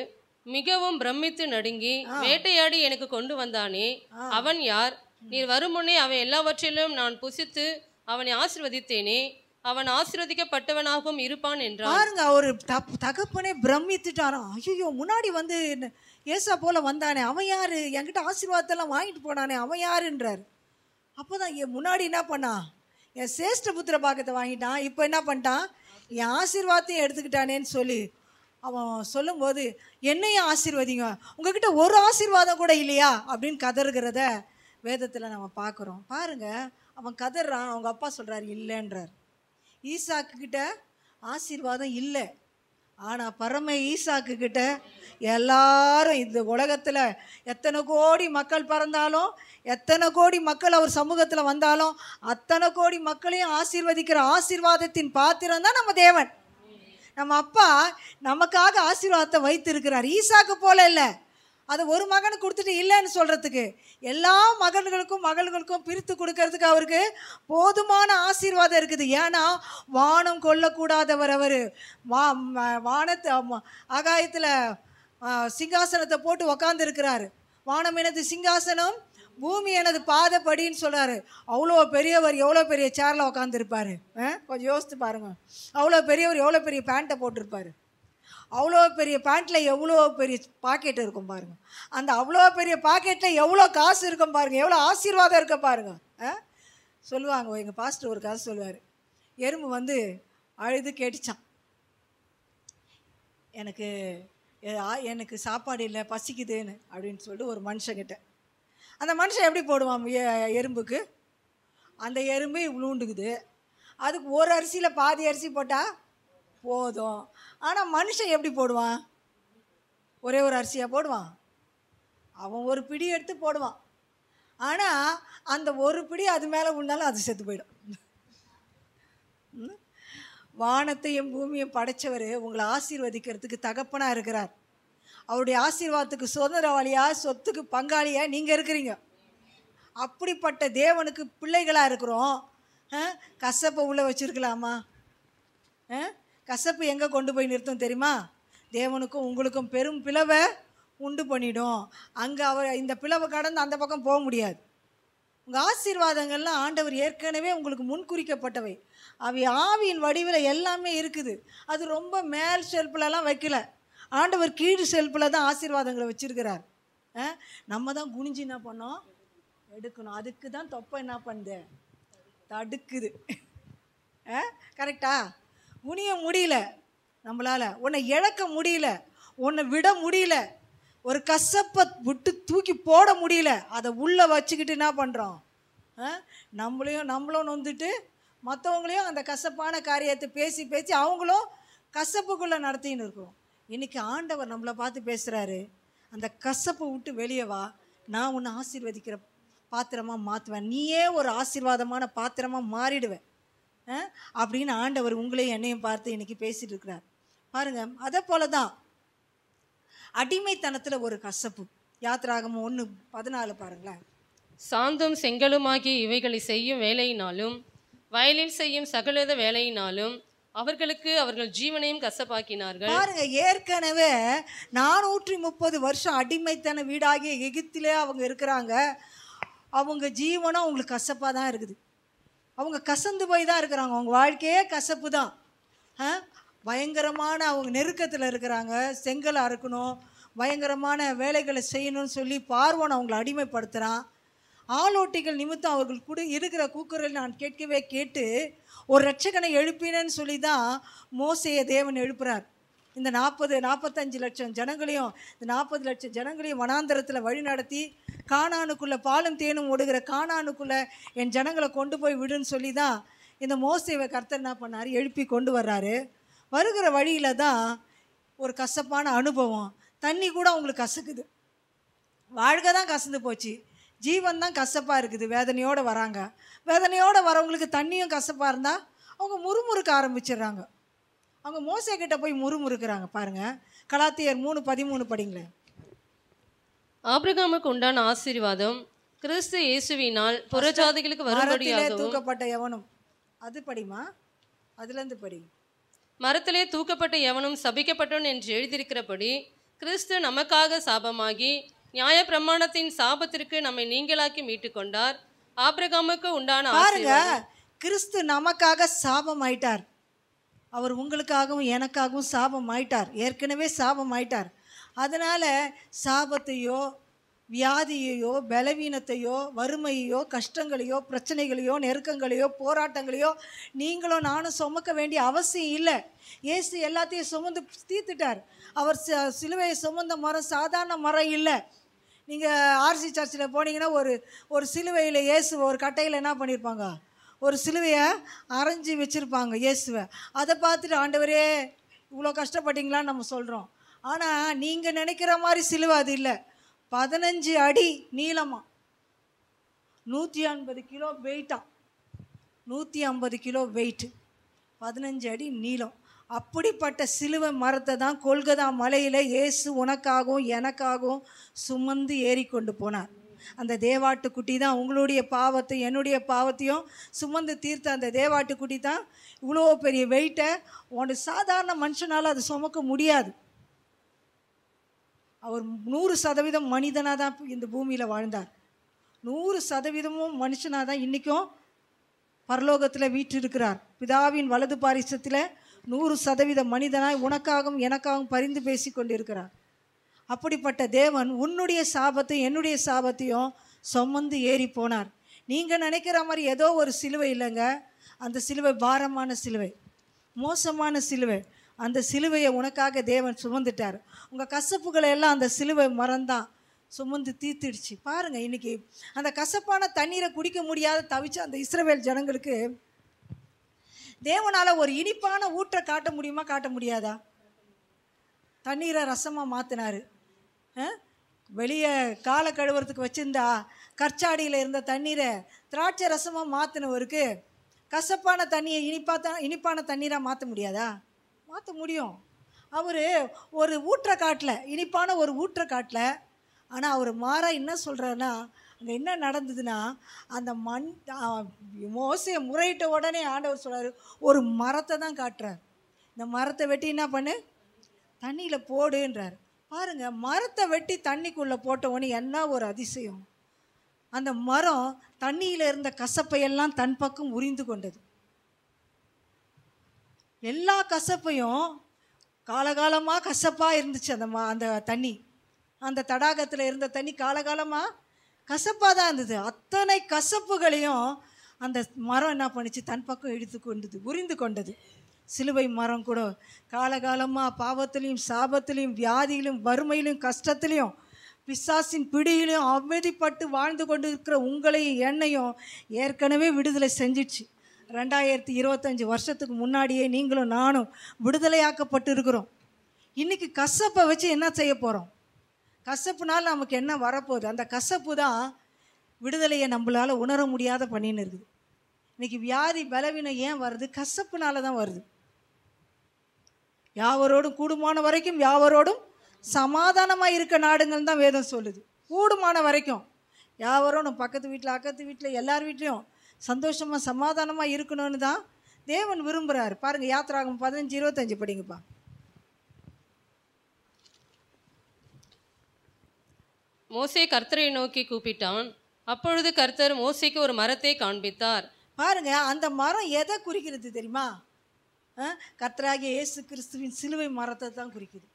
மிகவும் பிரமித்து நடுங்கி, வேட்டையாடி எனக்கு கொண்டு வந்தானே அவன் யார்? நீர் வருமுன்னே அவன் எல்லாவற்றிலும் நான் புசித்து அவனை ஆசீர்வதித்தேனே, அவன் ஆசீர்வதிக்கப்பட்டவனாகவும் இருப்பான் என்றான். பாருங்க, அவரு தகப்பனே பிரமித்துட்டாராம். ஐயோ, முன்னாடி ஏசா போல வந்தானே அவன் யாரு, என்கிட்ட ஆசீர்வாதத்தெல்லாம் வாங்கிட்டு போனானே அவன் யாருன்றார். அப்போதான் முன்னாடி என்ன பண்ணான், என் சேஷ்ட புத்திர பாகத்தை வாங்கிட்டான், இப்போ என்ன பண்ணிட்டான், என் ஆசீர்வாதத்தையும் எடுத்துக்கிட்டானேன்னு சொல்லி அவன் சொல்லும்போது, என்னையும் ஆசீர்வதிங்க, உங்ககிட்ட ஒரு ஆசீர்வாதம் கூட இல்லையா அப்படின்னு கதறுகிறத வேதத்தில் நம்ம பார்க்குறோம். பாருங்கள், அவன் கதறான், அவங்க அப்பா சொல்கிறார் இல்லைன்றார். ஈசாக்கு கிட்ட ஆசீர்வாதம் இல்லை. ஆனால் பரம ஈசாக்கு கிட்ட எல்லாரும், இந்த உலகத்தில் எத்தனை கோடி மக்கள் பிறந்தாலும், எத்தனை கோடி மக்கள் அவர் சமூகத்தில் வந்தாலும், அத்தனை கோடி மக்களையும் ஆசீர்வதிக்கிற ஆசீர்வாதத்தின் பாத்திரம் தான் நம்ம தேவன். நம்ம அப்பா நமக்காக ஆசீர்வாதத்தை வைத்திருக்கிறார். ஈசாக்கு போல இல்லை, அதை ஒரு மகனுக்கு கொடுத்துட்டு இல்லைன்னு சொல்கிறதுக்கு, எல்லா மகன்களுக்கும் மகள்களுக்கும் பிரித்து கொடுக்கறதுக்கு அவருக்கு போதுமான ஆசீர்வாதம் இருக்குது. ஏன்னா வானம் கொல்லக்கூடாதவர் அவர். வானத்து ஆகாயத்தில் சிங்காசனத்தை போட்டு உக்காந்துருக்கிறாரு. வானம் எனது சிங்காசனம், பூமி எனது பாதப்படின்னு சொல்கிறாரு. அவ்வளோ பெரியவர் எவ்வளோ பெரிய சேரில் உக்காந்துருப்பார். கொஞ்சம் யோசித்து பாருங்கள். அவ்வளோ பெரியவர் எவ்வளோ பெரிய பேண்ட்டை போட்டிருப்பார். அவ்வளோ பெரிய பேண்ட்டில் எவ்வளோ பெரிய பாக்கெட் இருக்கும் பாருங்கள். அந்த அவ்வளோ பெரிய பாக்கெட்டில் எவ்வளோ காசு இருக்கும் பாருங்கள், எவ்வளோ ஆசீர்வாதம் இருக்க பாருங்கள். சொல்லுவாங்க, எங்கள் பாஸ்டர் ஒரு கதை சொல்லுவார். எறும்பு வந்து அழுது கேட்டுச்சான், எனக்கு சாப்பாடு இல்லை, பசிக்குதுன்னு அப்படின்னு சொல்லிட்டு ஒரு மனுஷங்கிட்ட. அந்த மனுஷன் எப்படி போடுவான் எறும்புக்கு? அந்த எறும்பு இவ்வளோண்டுக்குது, அதுக்கு ஒரு அரிசியில் பாதி அரிசி போட்டால் போதும். ஆனால் மனுஷன் எப்படி போடுவான்? ஒரே ஒரு அரிசியாக போடுவான்? அவன் ஒரு பிடி எடுத்து போடுவான். ஆனால் அந்த ஒரு பிடி அது மேலே விழுந்தாலும் அது செத்து போயிடும். வானத்தையும் பூமியும் படைத்தவர் உங்களை ஆசீர்வதிக்கிறதுக்கு தகப்பனாக இருக்கிறார். அவருடைய ஆசீர்வாதத்துக்கு சுதந்திரவாளியாக, சொத்துக்கு பங்காளியாக நீங்கள் இருக்கிறீங்க. அப்படிப்பட்ட தேவனுக்கு பிள்ளைகளாக இருக்கிறோம். கசப்பை உள்ளே வச்சுருக்கலாமா? கசப்பு எங்கே கொண்டு போய் நிறுத்தும் தெரியுமா? தேவனுக்கும் உங்களுக்கும் பெரும் பிளவை உண்டு பண்ணிடும். அங்கே இந்த பிளவை கடந்து அந்த பக்கம் போக முடியாது. உங்கள் ஆசீர்வாதங்கள்லாம் ஆண்டவர் ஏற்கனவே உங்களுக்கு முன்குறிக்கப்பட்டவை. அவை ஆவியின் வடிவில் எல்லாமே இருக்குது. அது ரொம்ப மேல் ஷெல்ஃபிலலாம் வைக்கல. ஆண்டவர் கீழ் ஷெல்ஃபில் தான் ஆசீர்வாதங்களை வச்சுருக்கிறார். நம்ம தான் குனிஞ்சு என்ன பண்ணோம்? எடுக்கணும். அதுக்கு தான் தொப்பை என்ன பண்ணுது? தடுக்குது. கரெக்டா? குனிய முடியல நம்மளால், உன்னை இழக்க முடியல, உன்னை விட முடியல, ஒரு கசப்பை விட்டு தூக்கி போட முடியல. அதை உள்ளே வச்சுக்கிட்டு என்ன பண்ணுறோம்? நம்மளும் நொந்துட்டு மற்றவங்களையும் அந்த கசப்பான காரியத்தை பேசி பேசி அவங்களும் கசப்புக்குள்ளே நடத்தின்னு இருக்கிறோம். இன்றைக்கி ஆண்டவர் நம்மளை பார்த்து பேசுகிறாரு, அந்த கசப்பை விட்டு வெளியே வா, நான் உன்னை ஆசீர்வதிக்கிற பாத்திரமாக மாற்றுவேன், நீயே ஒரு ஆசீர்வாதமான பாத்திரமாக மாறிடுவேன் அப்படின்னு ஆண்டவர் உங்களையும் என்னையும் பார்த்து இன்றைக்கி பேசிகிட்டு இருக்கிறார். பாருங்கள், அதே போல தான் அடிமைத்தனத்தில் ஒரு கசப்பு. யாத்திராகமம் 1:14 பாருங்களேன். சாந்தும் செங்கலுமாகி இவைகளை செய்யும் வேலையினாலும் வயலில் செய்யும் சகலத வேலையினாலும் அவர்கள் ஜீவனையும் கசப்பாக்கினார்கள். பாருங்க, ஏற்கனவே 430 வருஷம் அடிமைத்தன வீடாகிய எகிப்திலே அவங்க இருக்கிறாங்க. அவங்க ஜீவனம் அவங்களுக்கு கசப்பாக தான் இருக்குது. அவங்க கசந்து போய் தான் இருக்கிறாங்க. அவங்க வாழ்க்கையே கசப்பு தான். பயங்கரமான அவங்க நெருக்கத்தில் இருக்கிறாங்க. செங்கலை அறுக்கணும், பயங்கரமான வேலைகளை செய்யணும்னு சொல்லி பார்வோன் அவங்களை அடிமைப்படுத்துகிறான். ஆளோட்டிகள் நிமித்தம் அவர்கள் கூட இருக்கிற கூக்குரல் நான் கேட்கவே கேட்டு ஒரு இரட்சகனை எழுப்பினேன்னு சொல்லி தான் மோசேயை தேவன் எழுப்புறார். இந்த 45 லட்சம் ஜனங்களையும், இந்த 40 லட்சம் ஜனங்களையும் வனாந்தரத்தில் வழி நடத்தி கானானுக்குள்ளே பாலும் தேனும் ஓடுகிற கானானுக்குள்ளே என் ஜனங்களை கொண்டு போய் விடுன்னு சொல்லி தான் இந்த மோசேவை கர்த்தர் என்ன பண்ணார்? எழுப்பி கொண்டு வர்றாரு. வருகிற வழியில் தான் ஒரு கசப்பான அனுபவம். தண்ணி கூட அவங்களுக்கு கசக்குது. வாழ்க்கை தான் கசந்து போச்சு, ஜீவன் தான் கசப்பாக இருக்குது. வேதனையோடு வராங்க. வேதனையோடு வரவங்களுக்கு தண்ணியும் கசப்பாக இருந்தால் அவங்க முறுமுறுக்க ஆரம்பிச்சிடுறாங்க. அவங்க மோசே கிட்ட போய் முறுமுறுக்கிறாங்க. பாருங்கள், கலாத்தியர் 3:13 படிங்களேன். ஆபிரகாமுக்கு உண்டான ஆசீர்வாதம் கிறிஸ்து இயேசுவினால் புறஜாதிகளுக்கு வரும்படியாகவும் தூக்கப்பட்ட எவனும், அது படிமா, அதுலேருந்து படி. மரத்திலே தூக்கப்பட்ட எவனும் சபிக்கப்பட்டவன் என்று எழுதியிருக்கிறபடி கிறிஸ்து நமக்காக சாபமாகி நியாய பிரமாணத்தின் சாபத்திற்கு நம்மை நீங்களாக்கி மீட்டு கொண்டார். ஆபிரகாமுக்கு உண்டான பாருங்க, கிறிஸ்து நமக்காக சாபம் ஆயிட்டார். அவர் உங்களுக்காகவும் எனக்காகவும் சாபம் ஆயிட்டார். ஏற்கனவே சாபம் ஆயிட்டார். அதனால் சாபத்தையோ வியாதியையோ பலவீனத்தையோ வறுமையோ கஷ்டங்களையோ பிரச்சனைகளையோ நெருக்கங்களையோ போராட்டங்களையோ நீங்களும் நானும் சுமக்க வேண்டிய அவசியம் இல்லை. இயேசு எல்லாத்தையும் சுமந்து தீர்த்துட்டார். அவர் சிலுவையை சுமந்த மரம் சாதாரண மரம் இல்லை. நீங்கள் ஆர்சி சர்ச்சில் போனீங்கன்னா ஒரு சிலுவையில் இயேசு ஒரு கட்டையில் என்ன பண்ணியிருப்பாங்க, ஒரு சிலுவையை அரைஞ்சி வச்சுருப்பாங்க இயேசுவை. அதை பார்த்துட்டு ஆண்டவரே இவ்வளோ கஷ்டப்பட்டீங்களான்னு நம்ம சொல்கிறோம். ஆனால் நீங்கள் நினைக்கிற மாதிரி சிலுவை அது இல்லை. 15 அடி நீளமாக 150 கிலோ வெயிட்டாக 150 கிலோ வெயிட்டு 15 அடி நீளம். அப்படிப்பட்ட சிலுவை மரத்தை தான் கொல்கதா மலையில் இயேசு உனக்காகவும் எனக்காகவும் சுமந்து ஏறிக்கொண்டு போனார். அந்த தேவாட்டுக்குட்டி தான் உங்களுடைய பாவத்தையும் என்னுடைய பாவத்தையும் சுமந்து தீர்த்த அந்த தேவாட்டுக்குட்டி தான் இவ்வளோ பெரிய வெயிட்டை உன்னோட சாதாரண மனுஷனால் அது சுமக்க முடியாது. அவர் 100% மனிதனாக தான் இந்த பூமியில் வாழ்ந்தார். 100% மனுஷனாக தான் இன்றைக்கும் பரலோகத்தில் வீற்றிருக்கிறார். பிதாவின் வலது பாரிசத்தில் 100% மனிதனாய் உனக்காகவும் எனக்காகவும் பரிந்து பேசி கொண்டிருக்கிறார். அப்படிப்பட்ட தேவன் உன்னுடைய சாபத்தையும் என்னுடைய சாபத்தையும் சுமந்து ஏறி போனார். நீங்கள் நினைக்கிற மாதிரி ஏதோ ஒரு சிலுவை இல்லைங்க. அந்த சிலுவை பாரமான சிலுவை, மோசமான சிலுவை. அந்த சிலுவையை உனக்காக தேவன் சுமந்துட்டார். உங்கள் கசப்புகளை எல்லாம் அந்த சிலுவை மரம்தான் சுமந்து தீர்த்திடுச்சு. பாருங்கள், இன்றைக்கி அந்த கசப்பான தண்ணீரை குடிக்க முடியாத தவிச்ச அந்த இஸ்ரவேல் ஜனங்களுக்கு தேவனால் ஒரு இனிப்பான ஊற்றை காட்ட முடியுமா, காட்ட முடியாதா? தண்ணீரை ரசமாக மாற்றினார். வெளியே காலை கழுவுறதுக்கு வச்சுருந்தா கற்சாடியில் இருந்த தண்ணீரை திராட்சை ரசமாக மாற்றினவருக்கு கசப்பான தண்ணியை இனிப்பான தண்ணீராக மாற்ற முடியாதா? மாற்ற முடியும். அவர் ஒரு ஊற்றை காட்டல, இனிப்பான ஒரு ஊற்றை காட்டல. ஆனால் அவர் மாறா என்ன சொல்கிறாருன்னா, அங்கே என்ன நடந்ததுன்னா, அந்த மோசையை முறையிட்ட உடனே ஆண்டவர் சொல்கிறார், ஒரு மரத்தை தான் காட்டுறார். இந்த மரத்தை வெட்டி என்ன பண்ணு, தண்ணியில் போடுன்றார். பாருங்கள், மரத்தை வெட்டி தண்ணிக்குள்ளே போட்டவொன்னே என்ன ஒரு அதிசயம். அந்த மரம் தண்ணியில் இருந்த கசப்பையெல்லாம் தன் பக்கம் உரிந்து கொண்டது. எல்லா கசப்பையும் காலகாலமாக கசப்பாக இருந்துச்சு. அந்த தண்ணி, அந்த தடாகத்தில் இருந்த தண்ணி காலகாலமாக கசப்பாக தான் இருந்தது. அத்தனை கசப்புகளையும் அந்த மரம் என்ன பண்ணிச்சு, தன் பக்கம் இழுத்து கொண்டது, உரிந்து கொண்டது. சிலுவை மரம் கூட காலகாலமாக பாவத்திலையும் சாபத்திலையும் வியாதியிலும் வறுமையிலும் கஷ்டத்துலையும் பிசாசின் பிடியிலையும் அவதிப்பட்டு வாழ்ந்து கொண்டு இருக்கிற உங்களையும் என்னையும் ஏற்கனவே விடுதலை செஞ்சிடுச்சு. 2025 வருஷத்துக்கு முன்னாடியே நீங்களும் நானும் விடுதலையாக்கப்பட்டு இருக்கிறோம். இன்றைக்கி கசப்பை வச்சு என்ன செய்ய போகிறோம்? கசப்புனால் நமக்கு என்ன வரப்போகுது? அந்த கசப்பு தான் விடுதலையை நம்மளால் உணர முடியாத பண்ணின்னு இருக்குது. இன்றைக்கி வியாதி பலவீனம் ஏன் வருது? கசப்புனால தான் வருது. யாவரோடும் கூடுமான வரைக்கும் யாவரோடும் சமாதானமாக இருக்க நாடுங்கள் தான் வேதம் சொல்லுது. கூடுமான வரைக்கும் யாவரோடும் பக்கத்து வீட்டில் அக்கத்து வீட்டில் எல்லார் வீட்லேயும் சந்தோஷமாக சமாதானமாக இருக்கணும்னு தான் தேவன் விரும்புகிறார். பாருங்கள், யாத்திராகமம் 15:25 படிங்கப்பா. மோசே கர்த்தரை நோக்கி கூப்பிட்டான். அப்பொழுது கர்த்தர் மோசேக்கு ஒரு மரத்தை காண்பித்தார். பாருங்க, அந்த மரம் எதை குறிக்கிறது தெரியுமா? கர்த்தராகிய இயேசு கிறிஸ்துவின் சிலுவை மரத்தை தான் குறிக்குது.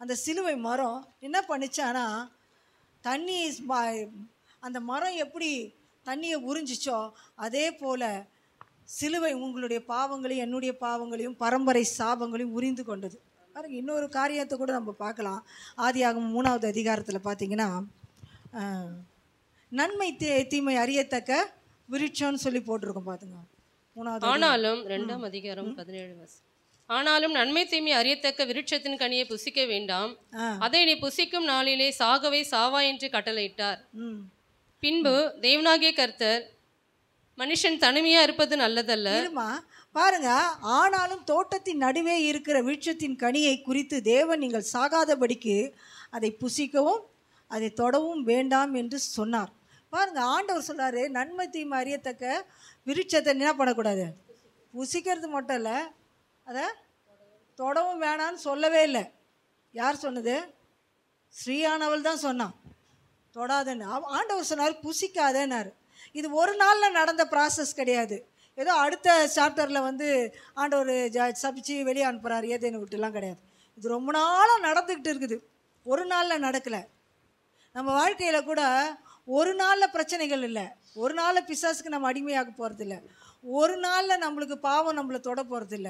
அந்த சிலுவை மரம் என்ன பண்ணிச்சானா, தண்ணி, அந்த மரம் எப்படி தண்ணியை உறிஞ்சிச்சோ அதே போல் சிலுவை உங்களுடைய பாவங்களையும் என்னுடைய பாவங்களையும் பரம்பரை சாபங்களையும் உரிந்து கொண்டது. பாருங்க, இன்னொரு காரியத்தை கூட நம்ம பார்க்கலாம். ஆதியாகமம் 3வது அதிகாரத்தில் பார்த்தீங்கன்னா, நன்மை தீமை அறியத்தக்க விருட்சம்னு சொல்லி போட்டிருக்கோம். பார்த்துங்க, 3வது. ஆனாலும் 2ஆம் அதிகாரம் 17 ஆனாலும் நன்மை தீமை அறியத்தக்க விருட்சத்தின் கனியை புசிக்க வேண்டாம், அதை நீ புசிக்கும் நாளிலே சாகவே சாவா என்று கட்டளையிட்டார். பின்பு தேவனாகிய கர்த்தர், மனுஷன் தனிமையா இருப்பது நல்லதல்ல. பாருங்க, ஆனாலும் தோட்டத்தின் நடுவே இருக்கிற விருட்சத்தின் கனியை குறித்து தேவன் நீங்கள் சாகாதபடிக்கு அதை புசிக்கவும் அதை தொடவும் வேண்டாம் என்று சொன்னார். பாருங்க, ஆண்டவர் சொல்றாரு, நன்மை தீமை அறியத்தக்க விருட்சத்தை என்ன பண்ணக்கூடாது, புசிக்கிறது மட்டும் இல்லை, அதை தொடவும் வேணான்னு சொல்லவே இல்லை. யார் சொன்னது? ஸ்ரீயானவள் தான் சொன்னான், தொடாதன்னு. ஆண்டவர் சொன்னார் புசிக்காதேன்னாரு. இது ஒரு நாளில் நடந்த ப்ராசஸ் கிடையாது. ஏதோ அடுத்த சாப்டரில் ஆண்டவர் சபிச்சு வெளியே அனுப்புகிறார் ஏதேன்னு விட்டுலாம் கிடையாது. இது ரொம்ப நாளாக நடந்துக்கிட்டு இருக்குது, ஒரு நாளில் நடக்கலை. நம்ம வாழ்க்கையில் கூட ஒரு நாளில் பிரச்சனைகள் இல்லை, ஒரு நாளில் பிசாசுக்கு நம்ம அடிமையாக போகிறதில்ல, ஒரு நாளில் நம்மளுக்கு பாவம் நம்மளை தொட போகிறதில்ல.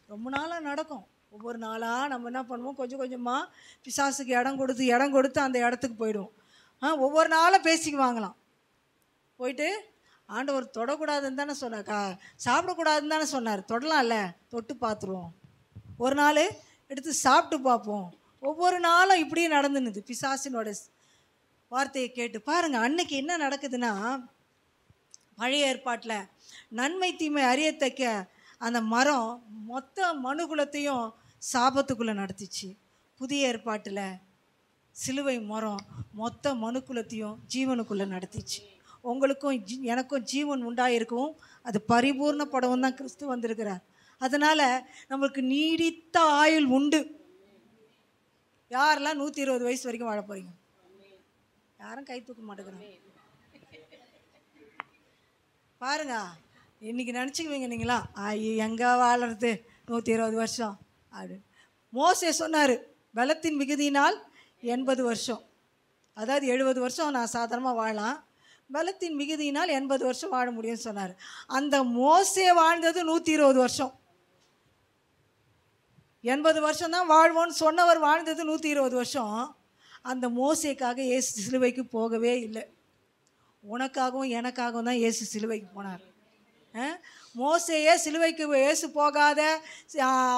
ரொம்ப நாளாக நடக்கும். ஒவ்வொரு நாளாக நம்ம என்ன பண்ணுவோம், கொஞ்சம் கொஞ்சமாக பிசாசுக்கு இடம் கொடுத்து அந்த இடத்துக்கு போயிடுவோம். ஒவ்வொரு நாளும் பேசிக்குவாங்களாம். போயிட்டு ஆண்டவர் தொடக்கூடாதுன்னு தானே சொன்னார், சாப்பிடக்கூடாதுன்னு தானே சொன்னார், தொடலாம்ல, தொட்டு பார்த்துருவோம், ஒரு நாள் எடுத்து சாப்பிட்டு பார்ப்போம். ஒவ்வொரு நாளும் இப்படியே நடந்துனுது பிசாசினோட வார்த்தையை கேட்டு. பாருங்கள் அன்னைக்கு என்ன நடக்குதுன்னா, பழைய ஏற்பாட்டில் நன்மை தீமை அறியத்தக்க அந்த மரம் மொத்த மனுகுலத்தையும் சாபத்துக்குள்ளே நடத்திச்சு. புதிய ஏற்பாட்டில் சிலுவை மரம் மொத்த மனுக்குலத்தையும் ஜீவனுக்குள்ளே நடத்திச்சு. உங்களுக்கும் எனக்கும் ஜீவன் உண்டாயிருக்கும், அது பரிபூர்ணப்படவும் தான் கிறிஸ்து வந்திருக்கிறார். அதனால் நம்மளுக்கு நீடித்த ஆயுள் உண்டு. யாரெல்லாம் 120 வயசு வரைக்கும் வாழ போகிறீங்க? யாரும் கை தூக்க மாட்டேங்கிறாங்க. பாருங்க, இன்றைக்கி நினச்சிக்குவீங்க நீங்களா, எங்கே வாழறது 120 வருஷம் அப்படின்னு. மோசே சொன்னார், பலத்தின் மிகுதியினால் 80 வருஷம், அதாவது 70 வருஷம் நான் சாதாரணமாக வாழலாம், பலத்தின் மிகுதியினால் 80 வருஷம் வாழ முடியும்னு சொன்னார். அந்த மோசே வாழ்ந்தது 120 வருஷம். 80 வருஷம் தான் வாழ்வோன்னு சொன்னவர் வாழ்ந்தது 120 வருஷம். அந்த மோசேக்காக இயேசு சிலுவைக்கு போகவே இல்லை. உனக்காகவும் எனக்காகவும் தான் இயேசு சிலுவைக்கு போனார். மோசேயே சிலுவைக்கு இயேசு போகாத,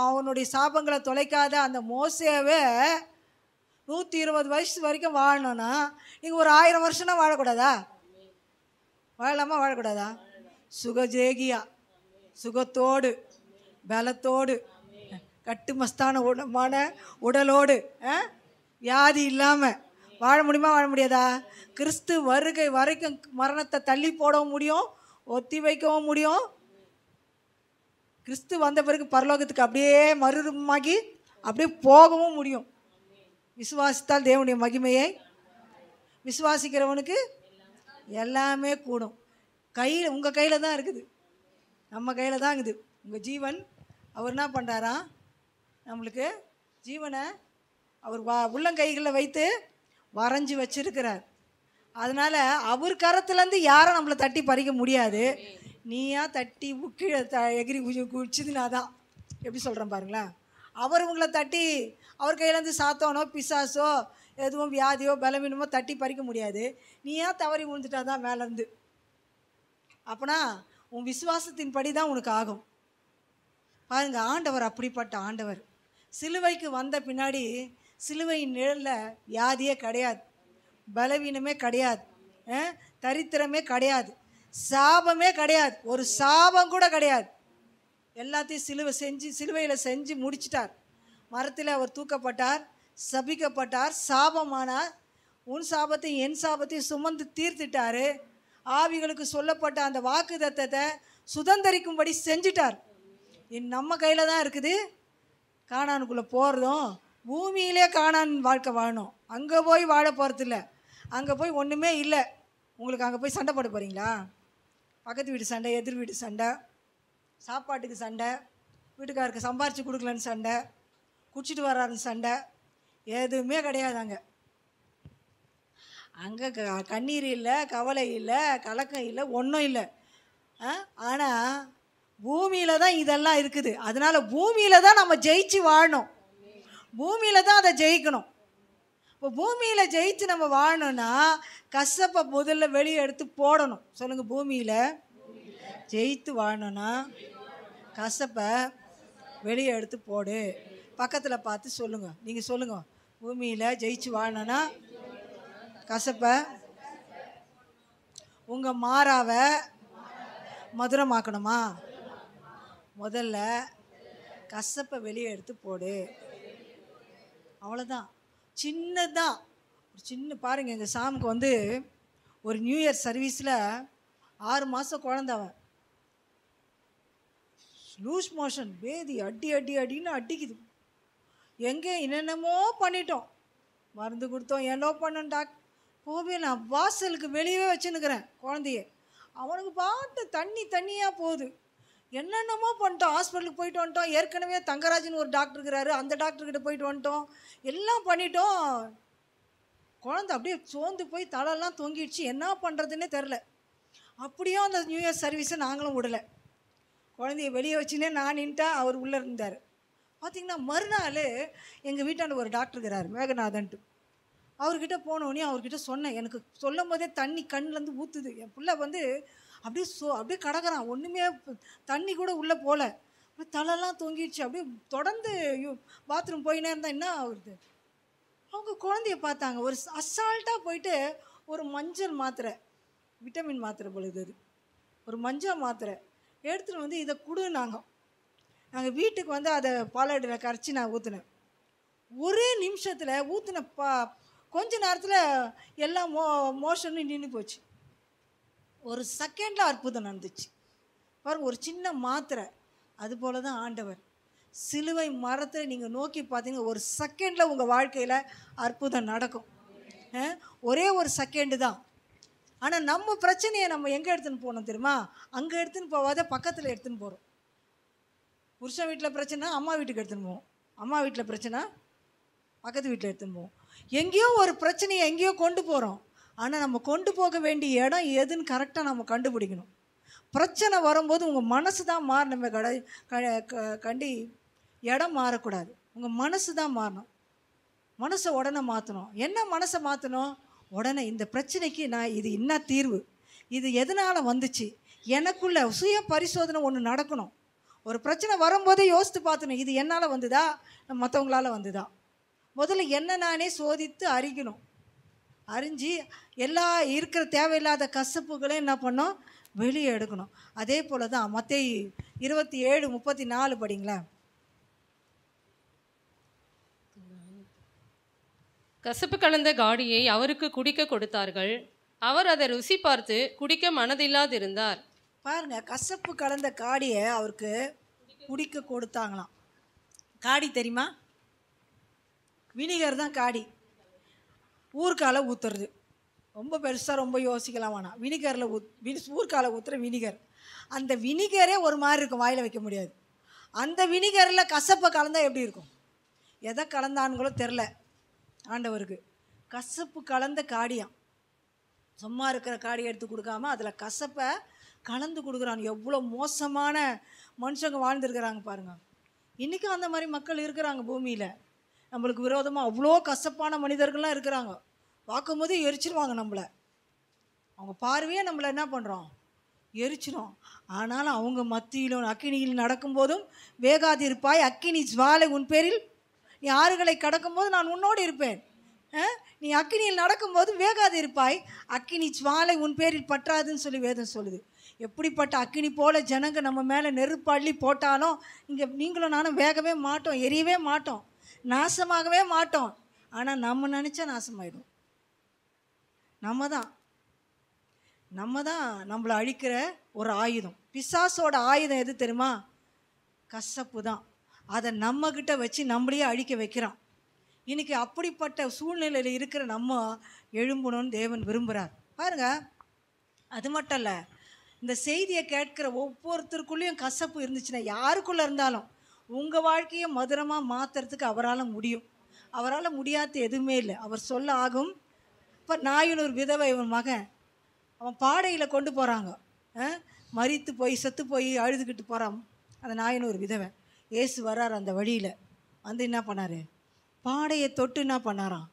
அவனுடைய சாபங்களை தொலைக்காத அந்த மோசேவே 120 வயசு வரைக்கும் வாழணும்னா நீங்கள் ஒரு 1000 வருஷம்னா வாழக்கூடாதா? வாழலாமா வாழக்கூடாதா? சுகஜேகியா, சுகத்தோடு பலத்தோடு கட்டுமஸ்தான உடலோடு வியாதி இல்லாமல் வாழ முடியுமா வாழ முடியாதா? கிறிஸ்து வருகை வரைக்கும் மரணத்தை தள்ளி போடவும் முடியும், ஒத்தி வைக்கவும் முடியும். கிறிஸ்து வந்த பிறகு பரலோகத்துக்கு அப்படியே மறுரூபமாகி அப்படியே போகவும் முடியும். விசுவாசித்தால் தேவனுடைய மகிமையை விசுவாசிக்கிறவனுக்கு எல்லாமே கூடும். கையில், உங்கள் கையில் தான் இருக்குது, நம்ம கையில் தான் இருக்குது உங்கள் ஜீவன். அவர் என்ன பண்ணுறாரா, நம்மளுக்கு ஜீவனை அவர் உள்ளங்கைகளில் வைத்து வரைஞ்சி வச்சிருக்கிறார். அதனால் அவர் கரத்துலேருந்து யாரும் நம்மளை தட்டி பறிக்க முடியாது. நீயா தட்டி கீழே எகிரி குச்சிதுனா தான், எப்படி சொல்கிறேன் பாருங்களேன். அவர் உங்களை தட்டி அவர் கையிலேருந்து சாத்தோனோ பிசாசோ எதுவும் வியாதியோ பலவீனமோ தட்டி பறிக்க முடியாது. நீயா தவறி விழுந்துட்டா தான் மேலேருந்து. அப்போனா உன் விசுவாசத்தின் படி தான் உனக்கு ஆகும். பாருங்க, ஆண்டவர் அப்படிப்பட்ட ஆண்டவர். சிலுவைக்கு வந்த பின்னாடி சிலுவையின் நிழலில் வியாதியே கிடையாது, பலவீனமே கிடையாது, தரித்திரமே கிடையாது, சாபமே கிடையாது, ஒரு சாபம் கூட கிடையாது. எல்லாத்தையும் சிலுவையில் செஞ்சு முடிச்சிட்டார். மரத்தில் அவர் தூக்கப்பட்டார், சபிக்கப்பட்டார், சாபமானார். உன் சாபத்தையும் என் சாபத்தையும் சுமந்து தீர்த்துட்டார். ஆவிகளுக்கு சொல்லப்பட்ட அந்த வாக்குத்தத்தத்தை சுதந்திரிக்கும்படி செஞ்சிட்டார். நம்ம கையில் தான் இருக்குது. கானானுக்குள்ளே போகிறதும் பூமியிலே கானான் வாழ்க்கை வாழணும். அங்கே போய் வாழ போகிறதில்ல. அங்கே போய் ஒன்றுமே இல்லை. உங்களுக்கு அங்கே போய் சண்டை போட போகிறீங்களா? பக்கத்து வீட்டு சண்டை, எதிர் வீட்டு சண்டை, சாப்பாட்டுக்கு சண்டை, வீட்டுக்காருக்கு சம்பாரித்து கொடுக்கலன்னு சண்டை, குடிச்சிட்டு வர்றாருன்னு சண்டை, எதுவுமே கிடையாது. அங்கே கண்ணீர் இல்லை, கவலை இல்லை, கலக்கம் இல்லை, ஒன்றும் இல்லை. ஆனால் பூமியில் தான் இதெல்லாம் இருக்குது. அதனால் பூமியில் தான் நம்ம ஜெயிச்சு வாழணும், பூமியில் தான் அதை ஜெயிக்கணும். இப்போ பூமியில் ஜெயிச்சு நம்ம வாழணும்னா கசப்பை முதல்ல வெளியே எடுத்து போடணும். சொல்லுங்கள், பூமியில் ஜெயித்து வாழணும்னா கசப்பை வெளியே எடுத்து போடு. பக்கத்தில் பார்த்து சொல்லுங்கள், நீங்கள் சொல்லுங்கள், பூமியில் ஜெயிச்சு வாழணும்னா கசப்பை, உங்கள் மாறாவை மதுரமாக்கணுமா? முதல்ல கசப்பை வெளியே எடுத்து போடு. அவ்வளோதான், சின்னதான். ஒரு சின்ன பாருங்கள், எங்கள் சாமுக்கு ஒரு நியூ இயர் சர்வீஸில் 6 மாதம் குழந்தவன் லூஸ் மோஷன், பேதி அடி அடி அடின்னு அடிக்குது. எங்கே என்னென்னமோ பண்ணிட்டோம், மருந்து கொடுத்தோம், என்னோ பண்ணோம், போவே நான் வாசலுக்கு வெளியே வச்சுன்னுக்கிறேன் குழந்தைய. அவனுக்கு பாட்டு தண்ணியாக போகுது. என்னென்னமோ பண்ணிட்டோம், ஹாஸ்பிட்டலுக்கு போயிட்டு வந்துட்டோம். ஏற்கனவே தங்கராஜன் ஒரு டாக்டர் இருக்கிறாரு, அந்த டாக்டர்கிட்ட போயிட்டு வந்துட்டோம், எல்லாம் பண்ணிட்டோம். குழந்தை அப்படியே சோர்ந்து போய் தலையெல்லாம் தொங்கிடுச்சு, என்ன பண்ணுறதுன்னே தெரில. அப்படியும் அந்த நியூ இயர் சர்வீஸை நாங்களும் விடலை. குழந்தைய வெளியே வச்சுன்னே நான் நின்ட்டா, அவர் உள்ளே இருந்தார். பார்த்திங்கன்னா மறுநாள் எங்கள் வீட்டாண்ட ஒரு டாக்டர் இருக்கிறார், மேகநாதன்ட்டு. அவர்கிட்ட போனோடனே அவர்கிட்ட சொன்னேன். எனக்கு சொல்லும் போதே தண்ணி கண்ணிலேருந்து ஊற்றுது. என் பிள்ளை வந்து அப்படியே கடக்கிறான், ஒன்றுமே தண்ணி கூட உள்ளே போகல, அப்படியே தலையெல்லாம் தொங்கிடுச்சு. அப்படியே தொடர்ந்து பாத்ரூம் போயினே இருந்தால் என்ன ஆகுது. அவங்க குழந்தைய பார்த்தாங்க, ஒரு அசால்ட்டாக போயிட்டு ஒரு மஞ்சள் மாத்திரை, விட்டமின் மாத்திரை பொழுது அது, ஒரு மஞ்சள் மாத்திரை எடுத்துகிட்டு வந்து இதை கொடுனாங்க. நாங்கள் வீட்டுக்கு வந்து அதை பாலாடியில் கரைச்சி நான் ஊற்றினேன். ஒரே நிமிஷத்தில் ஊற்றின கொஞ்ச நேரத்தில் எல்லாம் மோஷனும் நின்று போச்சு. ஒரு செகண்டில் அற்புதம் நடந்துச்சு பாருங்க. ஒரு சின்ன மாத்திரை. அதுபோல் தான் ஆண்டவர் சிலுவை மரத்தை நீங்கள் நோக்கி பார்த்தீங்கன்னா ஒரு செகண்டில் உங்கள் வாழ்க்கையில் அற்புதம் நடக்கும். ஒரே ஒரு செகண்டு தான். ஆனால் நம்ம பிரச்சனையை நம்ம எங்கே எடுத்துன்னு போகணும் தெரியுமா? அங்கே எடுத்துன்னு போகாத பக்கத்தில் எடுத்துன்னு போகிறோம். புருஷன் வீட்டில் பிரச்சனை அம்மா வீட்டுக்கு எடுத்துன்னு போவோம், அம்மா வீட்டில் பிரச்சனை பக்கத்து வீட்டில் எடுத்துன்னு போவோம். எங்கேயோ ஒரு பிரச்சனையை எங்கேயோ கொண்டு போகிறோம். ஆனால் நம்ம கொண்டு போக வேண்டிய இடம் எதுன்னு கரெக்டாக நம்ம கண்டுபிடிக்கணும். பிரச்சனை வரும்போது உங்கள் மனசு தான் மாறணுமே கண்டி இடம் மாறக்கூடாது. உங்கள் மனசு தான் மாறணும். மனசை உடனே மாற்றணும். என்ன மனசை மாற்றணும்? உடனே இந்த பிரச்சனைக்கு நான் இது என்ன தீர்வு, இது எதனால் வந்துச்சு, எனக்குள்ள சுய பரிசோதனை ஒன்று நடக்கணும். ஒரு பிரச்சனை வரும்போதே யோசித்து பார்த்தணும், இது என்னால் வந்துதா மற்றவங்களால் வந்துதா. முதல்ல என்ன நானே சோதித்து அறிக்கணும். அறிஞ்சு எல்லா இருக்கிற தேவையில்லாத கசப்புகளையும் என்ன பண்ணோம், வெளியே எடுக்கணும். அதே போல் தான் மத்தேயு 27:34 படிங்களேன். கசப்பு கலந்த காடியை அவருக்கு குடிக்க கொடுத்தார்கள். அவர் அதை ருசி பார்த்து குடிக்க மனதில்லாதிருந்தார். பாருங்க, கசப்பு கலந்த காடியை அவருக்கு குடிக்க கொடுத்தாங்களாம். காடி தெரியுமா? வினிகர் தான் காடி. ஊர்க்கால ஊற்றுறது ரொம்ப பெருசாக ரொம்ப யோசிக்கலாம் வேணாம். வினிகரில் ஊர்க்கால ஊற்றுற வினிகர். அந்த வினிகரே ஒரு மாதிரி இருக்கும், வாயில் வைக்க முடியாது. அந்த வினிகரில் கசப்பை கலந்தால் எப்படி இருக்கும்? எதை கலந்தானுங்களோ தெரில ஆண்டவருக்கு. கசப்பு கலந்த காடியாம். சும்மா இருக்கிற காடியை எடுத்து கொடுக்காம அதில் கசப்பை கலந்து கொடுக்குறான். எவ்வளோ மோசமான மனுஷங்க வாழ்ந்துருக்கிறாங்க பாருங்கள். இன்றைக்கும் அந்த மாதிரி மக்கள் இருக்கிறாங்க பூமியில். நம்மளுக்கு விரோதமாக அவ்வளோ கசப்பான மனிதர்கள்லாம் இருக்கிறாங்க. பார்க்கும்போது எரிச்சிருவாங்க நம்மளை. அவங்க பார்வையே நம்மளை என்ன பண்ணுறோம், எரிச்சிடும். ஆனாலும் அவங்க மத்தியிலும் அக்கினியில் நடக்கும்போதும் வேகாதிருப்பாய், அக்கினி ஜுவாலை உன் பேரில் நீ ஆறுகளை கடக்கும்போது நான் உன்னோடு இருப்பேன். நீ அக்கினியில் நடக்கும்போது வேகாதிருப்பாய், அக்கினி ஜுவாலை உன் பேரில் பற்றாதுன்னு சொல்லி வேதம் சொல்லுது. எப்படிப்பட்ட அக்கினி போல ஜனங்க நம்ம மேலே நெருப்பு அள்ளி போட்டாலும் இங்கே நீங்களும் நானும் வேகவே மாட்டோம், எரியவே மாட்டோம், நாசமாகவே மாட்டோம். ஆனால் நம்ம நினச்சா நாசமாயிடும். நம்ம தான் நம்மளை அழிக்கிற ஒரு ஆயுதம். பிசாசோட ஆயுதம் எது தெரியுமா? கசப்பு தான். அதை நம்மக்கிட்ட வச்சு நம்மளையே அழிக்க வைக்கிறான். இன்றைக்கி அப்படிப்பட்ட சூழ்நிலையில் இருக்கிற நம்ம எழும்பணும்னு தேவன் விரும்புகிறார் பாருங்க. அது மட்டும் இல்லை, இந்த செய்தியை கேட்கிற ஒவ்வொருத்தருக்குள்ளேயும் கசப்பு இருந்துச்சுன்னா, யாருக்குள்ளே இருந்தாலும் உங்கள் வாழ்க்கையை மதுரமாக மாற்றுறதுக்கு அவரால் முடியும். அவரால் முடியாத எதுவுமே இல்லை. அவர் சொல்ல ஆகும். இப்போ நாயுனூர் விதவை இவன் மகன், அவன் பாடையில் கொண்டு போகிறாங்க. மரித்து போய் செத்து போய் அழுதுகிட்டு போகிறான் அந்த நாயுனூர் விதவை. இயேசு வர்றார் அந்த வழியில் வந்து என்ன பண்ணார், பாடையை தொட்டு என்ன பண்ணாராம்,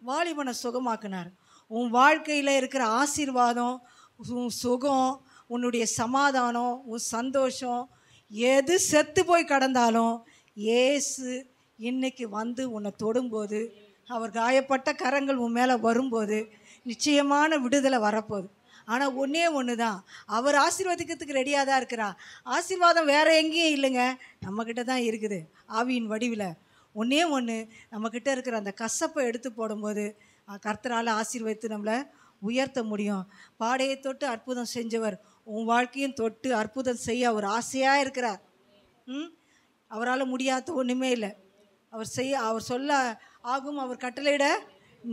வாலிபனை சுகமாக்குனார். உன் வாழ்க்கையில் இருக்கிற ஆசீர்வாதம், உன் சுகம், உன்னுடைய சமாதானம், உன் சந்தோஷம் எது செத்து போய் கடந்தாலும் இயேசு இன்னைக்கு வந்து உன்னை தொடும்போது, அவர் காயப்பட்ட கரங்கள் உன் மேலே வரும்போது நிச்சயமான விடுதலை வரப்போகுது. ஆனால் ஒன்றே ஒன்று தான், அவர் ஆசீர்வதிக்கிறதுக்கு ரெடியாக தான் இருக்கிறார். ஆசீர்வாதம் வேறு எங்கேயும் இல்லைங்க, நம்மக்கிட்ட தான் இருக்குது ஆவியின் வடிவில். ஒன்றே ஒன்று, நம்மக்கிட்ட இருக்கிற அந்த கசப்பை எடுத்து போடும்போது கர்த்தரால் ஆசீர்வதித்து நம்மளை உயர்த்த முடியும். பாடையை தொட்டு அற்புதம் செஞ்சவர் உன் வாழ்க்கையும் தொட்டு அற்புதம் செய்ய அவர் ஆசையாக இருக்கிறார். அவரால் முடியாத ஒன்றுமே இல்லை. அவர் சொல்ல ஆகும், அவர் கட்டளையிட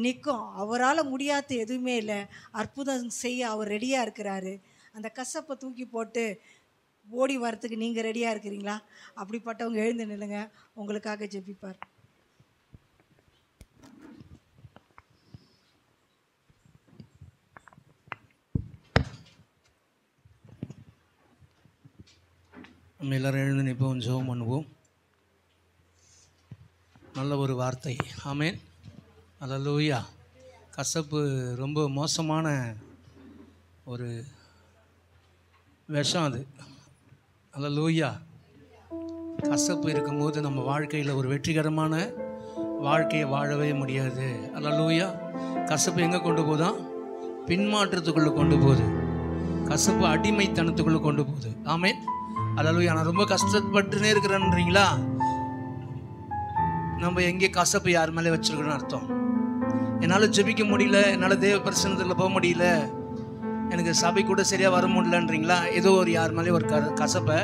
நிற்கும். அவரால் முடியாத எதுவுமே இல்லை. அற்புதம் செய்ய அவர் ரெடியாக இருக்கிறாரு. அந்த கசப்பை தூக்கி போட்டு ஓடி வரத்துக்கு நீங்கள் ரெடியாக இருக்கிறீங்களா? அப்படிப்பட்டவங்க எழுந்து நில்லுங்க, உங்களுக்காக ஜெபிப்பார். நம்ம எல்லோரும் எழுந்து நிற்போம், ஜெபம் பண்ணுவோம். நல்ல ஒரு வார்த்தை. ஆமென். அல்லேலூயா. கசப்பு ரொம்ப மோசமான ஒரு விஷம் அது. அல்லேலூயா. கசப்பு இருக்கும்போது நம்ம வாழ்க்கையில் ஒரு வெற்றிகரமான வாழ்க்கையை வாழவே முடியாது. அல்லேலூயா. கசப்பு எங்கே கொண்டு போகுதான்? பின்மாற்றத்துக்குள்ளே கொண்டு போகுது. கசப்பு அடிமைத்தனத்துக்குள்ளே கொண்டு போகுது. ஆமென். அல்லேலூயா. நான் ரொம்ப கஷ்டப்பட்டுனே இருக்கிறேன்றீங்களா? நம்ம எங்கே கசப்பு யார் மேலே வச்சுருக்கணும்னு அர்த்தம். என்னால் ஜெபிக்க முடியல, என்னால் தேவ பிரசன்னத்தில் போக முடியல, எனக்கு சபை கூட சரியாக வர முடியலன்றீங்களா? ஏதோ ஒரு யார் மேலே ஒரு கசப்பை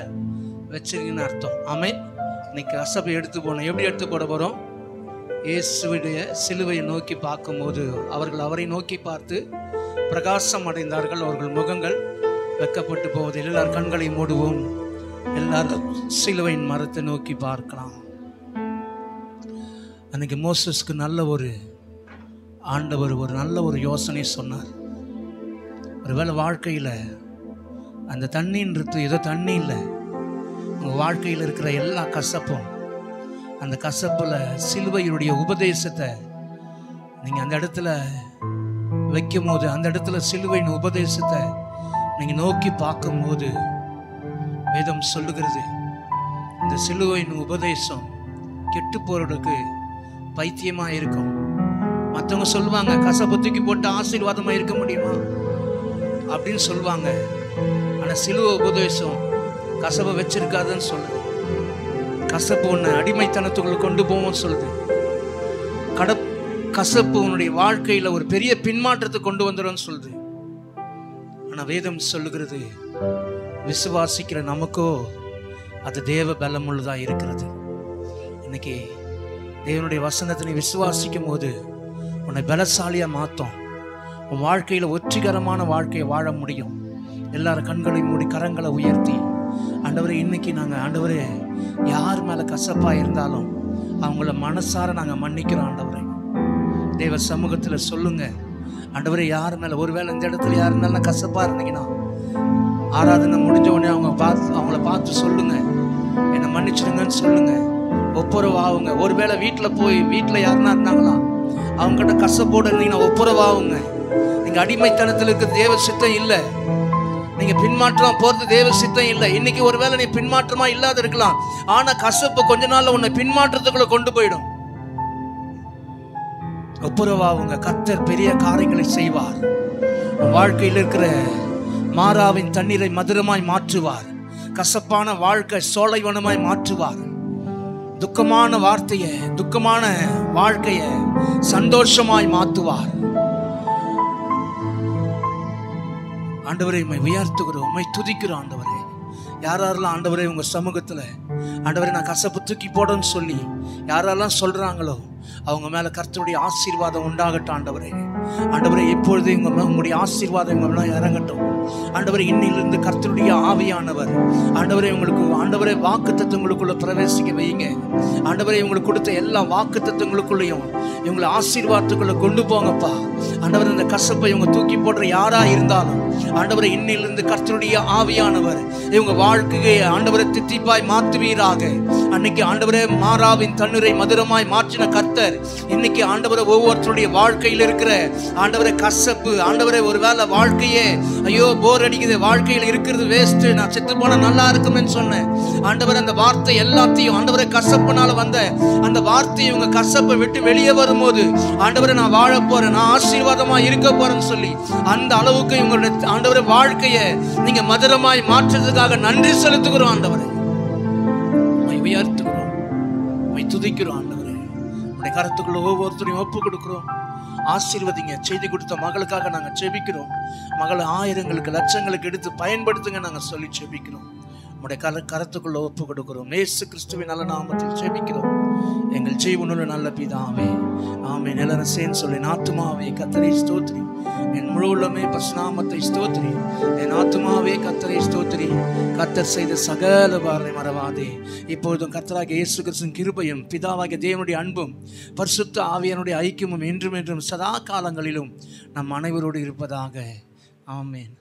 வச்சுருக்கீங்கன்னு அர்த்தம். ஆமென். இன்னைக்கு கசப்பை எடுத்து போகணும். எப்படி எடுத்து போட போகிறோம்? இயேசுவுடைய சிலுவையை நோக்கி பார்க்கும்போது அவர்கள் அவரை நோக்கி பார்த்து பிரகாசம் அடைந்தார்கள். அவர்கள் முகங்கள் வெக்கப்பட்டு போவதில் எல்லார் கண்களை மூடுவோம். எல்லாரும் சிலுவையின் மரத்தை நோக்கி பார்க்கலாம். அன்னைக்கு மோசஸ்க்கு நல்ல ஒரு ஆண்டவர் ஒரு நல்ல ஒரு யோசனை சொன்னார். ஒருவேளை வாழ்க்கையில் அந்த தண்ணின்றது ஏதோ தண்ணி இல்லை, உங்கள் வாழ்க்கையில் இருக்கிற எல்லா கசப்பும், அந்த கசப்பில் சிலுவையுடைய உபதேசத்தை நீங்கள் அந்த இடத்துல வைக்கும் போது, அந்த இடத்துல சிலுவையின் உபதேசத்தை நீங்கள் நோக்கி பார்க்கும்போது வேதம் சொல்லுகிறது, இந்த சிலுவையின் உபதேசம் கெட்டு போறதுக்கு பைத்தியமாக இருக்கும். மற்றவங்க சொல்லுவாங்க, கசப்பை தூக்கி போட்டு ஆசீர்வாதமாக இருக்க முடியுமா அப்படின்னு சொல்லுவாங்க. ஆனால் சிலுவை உபதேசம் கசப்பை வச்சிருக்காதுன்னு சொல்லுது. கசப்பு உன்னை அடிமைத்தனத்துக்குள்ள கொண்டு போவோம்னு சொல்லுது. கசப்பு உன்னுடைய வாழ்க்கையில் ஒரு பெரிய பின்மாற்றத்தை கொண்டு வந்துடும் சொல்லுது. ஆனால் வேதம் சொல்லுகிறது, விசுவாசிக்கிற நமக்கோ அது தேவ பலமுள்ளதாக இருக்கிறது. இன்னைக்கு தேவனுடைய வசனத்தை நீ விசுவாசிக்கும் போது உன்னை பலசாலியாக மாற்றும். உன் வாழ்க்கையில் வெற்றிகரமான வாழ்க்கையை வாழ முடியும். எல்லாரும் கண்களை மூடி கரங்களை உயர்த்தி, ஆண்டவரே இன்னைக்கு நாங்கள் ஆண்டவரே யார் மேலே கசப்பாக இருந்தாலும் அவங்கள மனசார நாங்கள் மன்னிக்கிறோம். ஆண்டவரே தேவ சமூகத்தில் சொல்லுங்க, ஆண்டவரே யார் மேலே ஒருவேளை இந்த இடத்துல யார் இருந்தாலும் கசப்பாக இருந்தீங்கன்னா ஆராதனை முடிஞ்ச உடனே அவங்கள பார்த்து சொல்லுங்க, என்னை மன்னிச்சிடுங்கன்னு சொல்லுங்க. ஒப்புரவாகுங்க. ஒருவேளை வீட்டில் யாருன்னா இருந்தாங்களா அவங்ககிட்ட கசப்போடு இருந்தீங்கன்னா ஒப்புரவாகுங்க. நீங்கள் அடிமைத்தனத்தில் இருக்க தேவ சித்தம் இல்லை, நீங்க பின்மாற்றமா போறது தேவ சித்தம் இல்லை. இன்னைக்கு ஒருவேளை நீ பின்மாற்றமா இல்லாத இருக்கலாம், ஆனா கசப்பு கொஞ்ச நாள்ல உன்னை பின்மாற்றத்துக்குள்ள கொண்டு போயிடும். ஒப்புரவாவுங்க. கர்த்தர் பெரிய காரியங்களை செய்வார். வாழ்க்கையில் இருக்கிற மாறாவின் தண்ணீரை மதுரமாய் மாற்றுவார். கசப்பான வாழ்க்கை சோலைவனமாய் மாற்றுவார். துக்கமான வார்த்தையை, துக்கமான வாழ்க்கையை சந்தோஷமாய் மாற்றுவார். ஆண்டவரை உம்மை உயர்த்துகிறோம், உம்மை துதிக்கிறோம். ஆண்டவரே யாரெல்லாம் ஆண்டவரே உங்கள் சமூகத்தில் ஆண்டவரே நான் கசப்பு தூக்கி போடன்னு சொல்லி யாரெல்லாம் சொல்கிறாங்களோ அவங்க மேலே கர்த்தருடைய ஆசீர்வாதம் உண்டாகட்டும். ஆண்டவரே ஆண்டவரே இப்பொழுது உங்களுடைய ஆசீர்வாதம் இவங்க மேலே இறங்கட்டும். ஆண்டவரே இன்னிலிருந்து கர்த்தருடைய ஆவியானவர் ஆண்டவரே உங்களுக்கு ஆண்டவரே வாக்கு தத்துவங்களுக்குள்ள பிரவேசிக்க வைங்க. ஆண்டவரே உங்களுக்கு கொடுத்த எல்லா வாக்கு தத்துவங்களுக்குள்ளேயும் இவங்களை ஆசீர்வாதத்துக்குள்ள கொண்டு போங்கப்பா. ஆண்டவரே இந்த கசப்பை இவங்க தூக்கி போடுற யாரா இருந்தாலும் ஆண்டவரே இன்னிலிருந்து கர்த்தருடைய ஆவியானவர் இவங்க வாழ்க்கையை ஆண்டவரை தித்திப்பாய் மாற்றுவீராக. அன்னைக்கு ஆண்டவரே மாறாவின் தண்ணீரை மதுரமாய் மாற்றின கர்த்தர் இன்னைக்கு ஆண்டவரை ஒவ்வொருத்தருடைய வாழ்க்கையில் இருக்கிற ஆண்டவரை கசப்பு ஆண்டவரை ஒருவேளை வாழ்க்கையே ஐயோ போர் அடிக்குது, வாழ்க்கையில் இருக்கிறது வேஸ்ட், நான் செத்து போனா நல்லா இருக்கும்னு சொன்னேன் ஆண்டவர் அந்த வார்த்தை எல்லாத்தையும் ஆண்டவரை கசப்புனால வந்த அந்த வார்த்தையை இவங்க கசப்பை விட்டு வெளியே வரும்போது ஆண்டவரை நான் வாழ போறேன், நான் ஆசீர்வாதமா இருக்க போறேன்னு சொல்லி அந்த அளவுக்கு இவங்களுடைய ஆண்டவரை வாழ்க்கையை நீங்க மதுரமாய் மாற்றுறதுக்காக நன்றி செலுத்துகிறோம். ஆண்டவரை உயர்த்துகிறோம், துதிக்கிறோம். ஆண்டவரே உடைய கருத்துக்குள்ள ஒவ்வொருத்தரையும் ஒப்பு கொடுக்கிறோம். ஆசீர்வதிங்க. செய்தி கொடுத்த மகளுக்காக நாங்கள் ஜெபிக்கிறோம். மகளை ஆயிரங்களுக்கு லட்சங்களுக்கு எடுத்து பயன்படுத்துங்க நாங்கள் சொல்லி ஜெபிக்கிறோம். உடைய கருத்துக்குள்ள ஒப்பு கொடுக்கிறோம். இயேசு கிறிஸ்துவின் நல்ல நாமத்தில் ஜெபிக்கிறோம் எங்கள் ஜீவனுள்ள நல்ல பிதாவே, ஆமென். எல்லாரும் சேர்ந்து சொல்லி, என் ஆத்துமாவே கர்த்தரை ஸ்தோத்திரி, என் முழு உள்ளமே பரிசுநாமத்தை ஸ்தோத்திரி, என் ஆத்துமாவே கர்த்தரை ஸ்தோத்திரி, கர்த்தர் செய்த சகல உபகாரங்களை மறவாதே. இப்பொழுதும் கர்த்தராகிய இயேசு கிறிஸ்துவின் கிருபையும் பிதாவாகிய தேவனுடைய அன்பும் பரிசுத்த ஆவியானுடைய ஐக்கியமும் என்றும் என்றும் சதா காலங்களிலும் நம் அனைவரோடு இருப்பதாக. ஆமென்.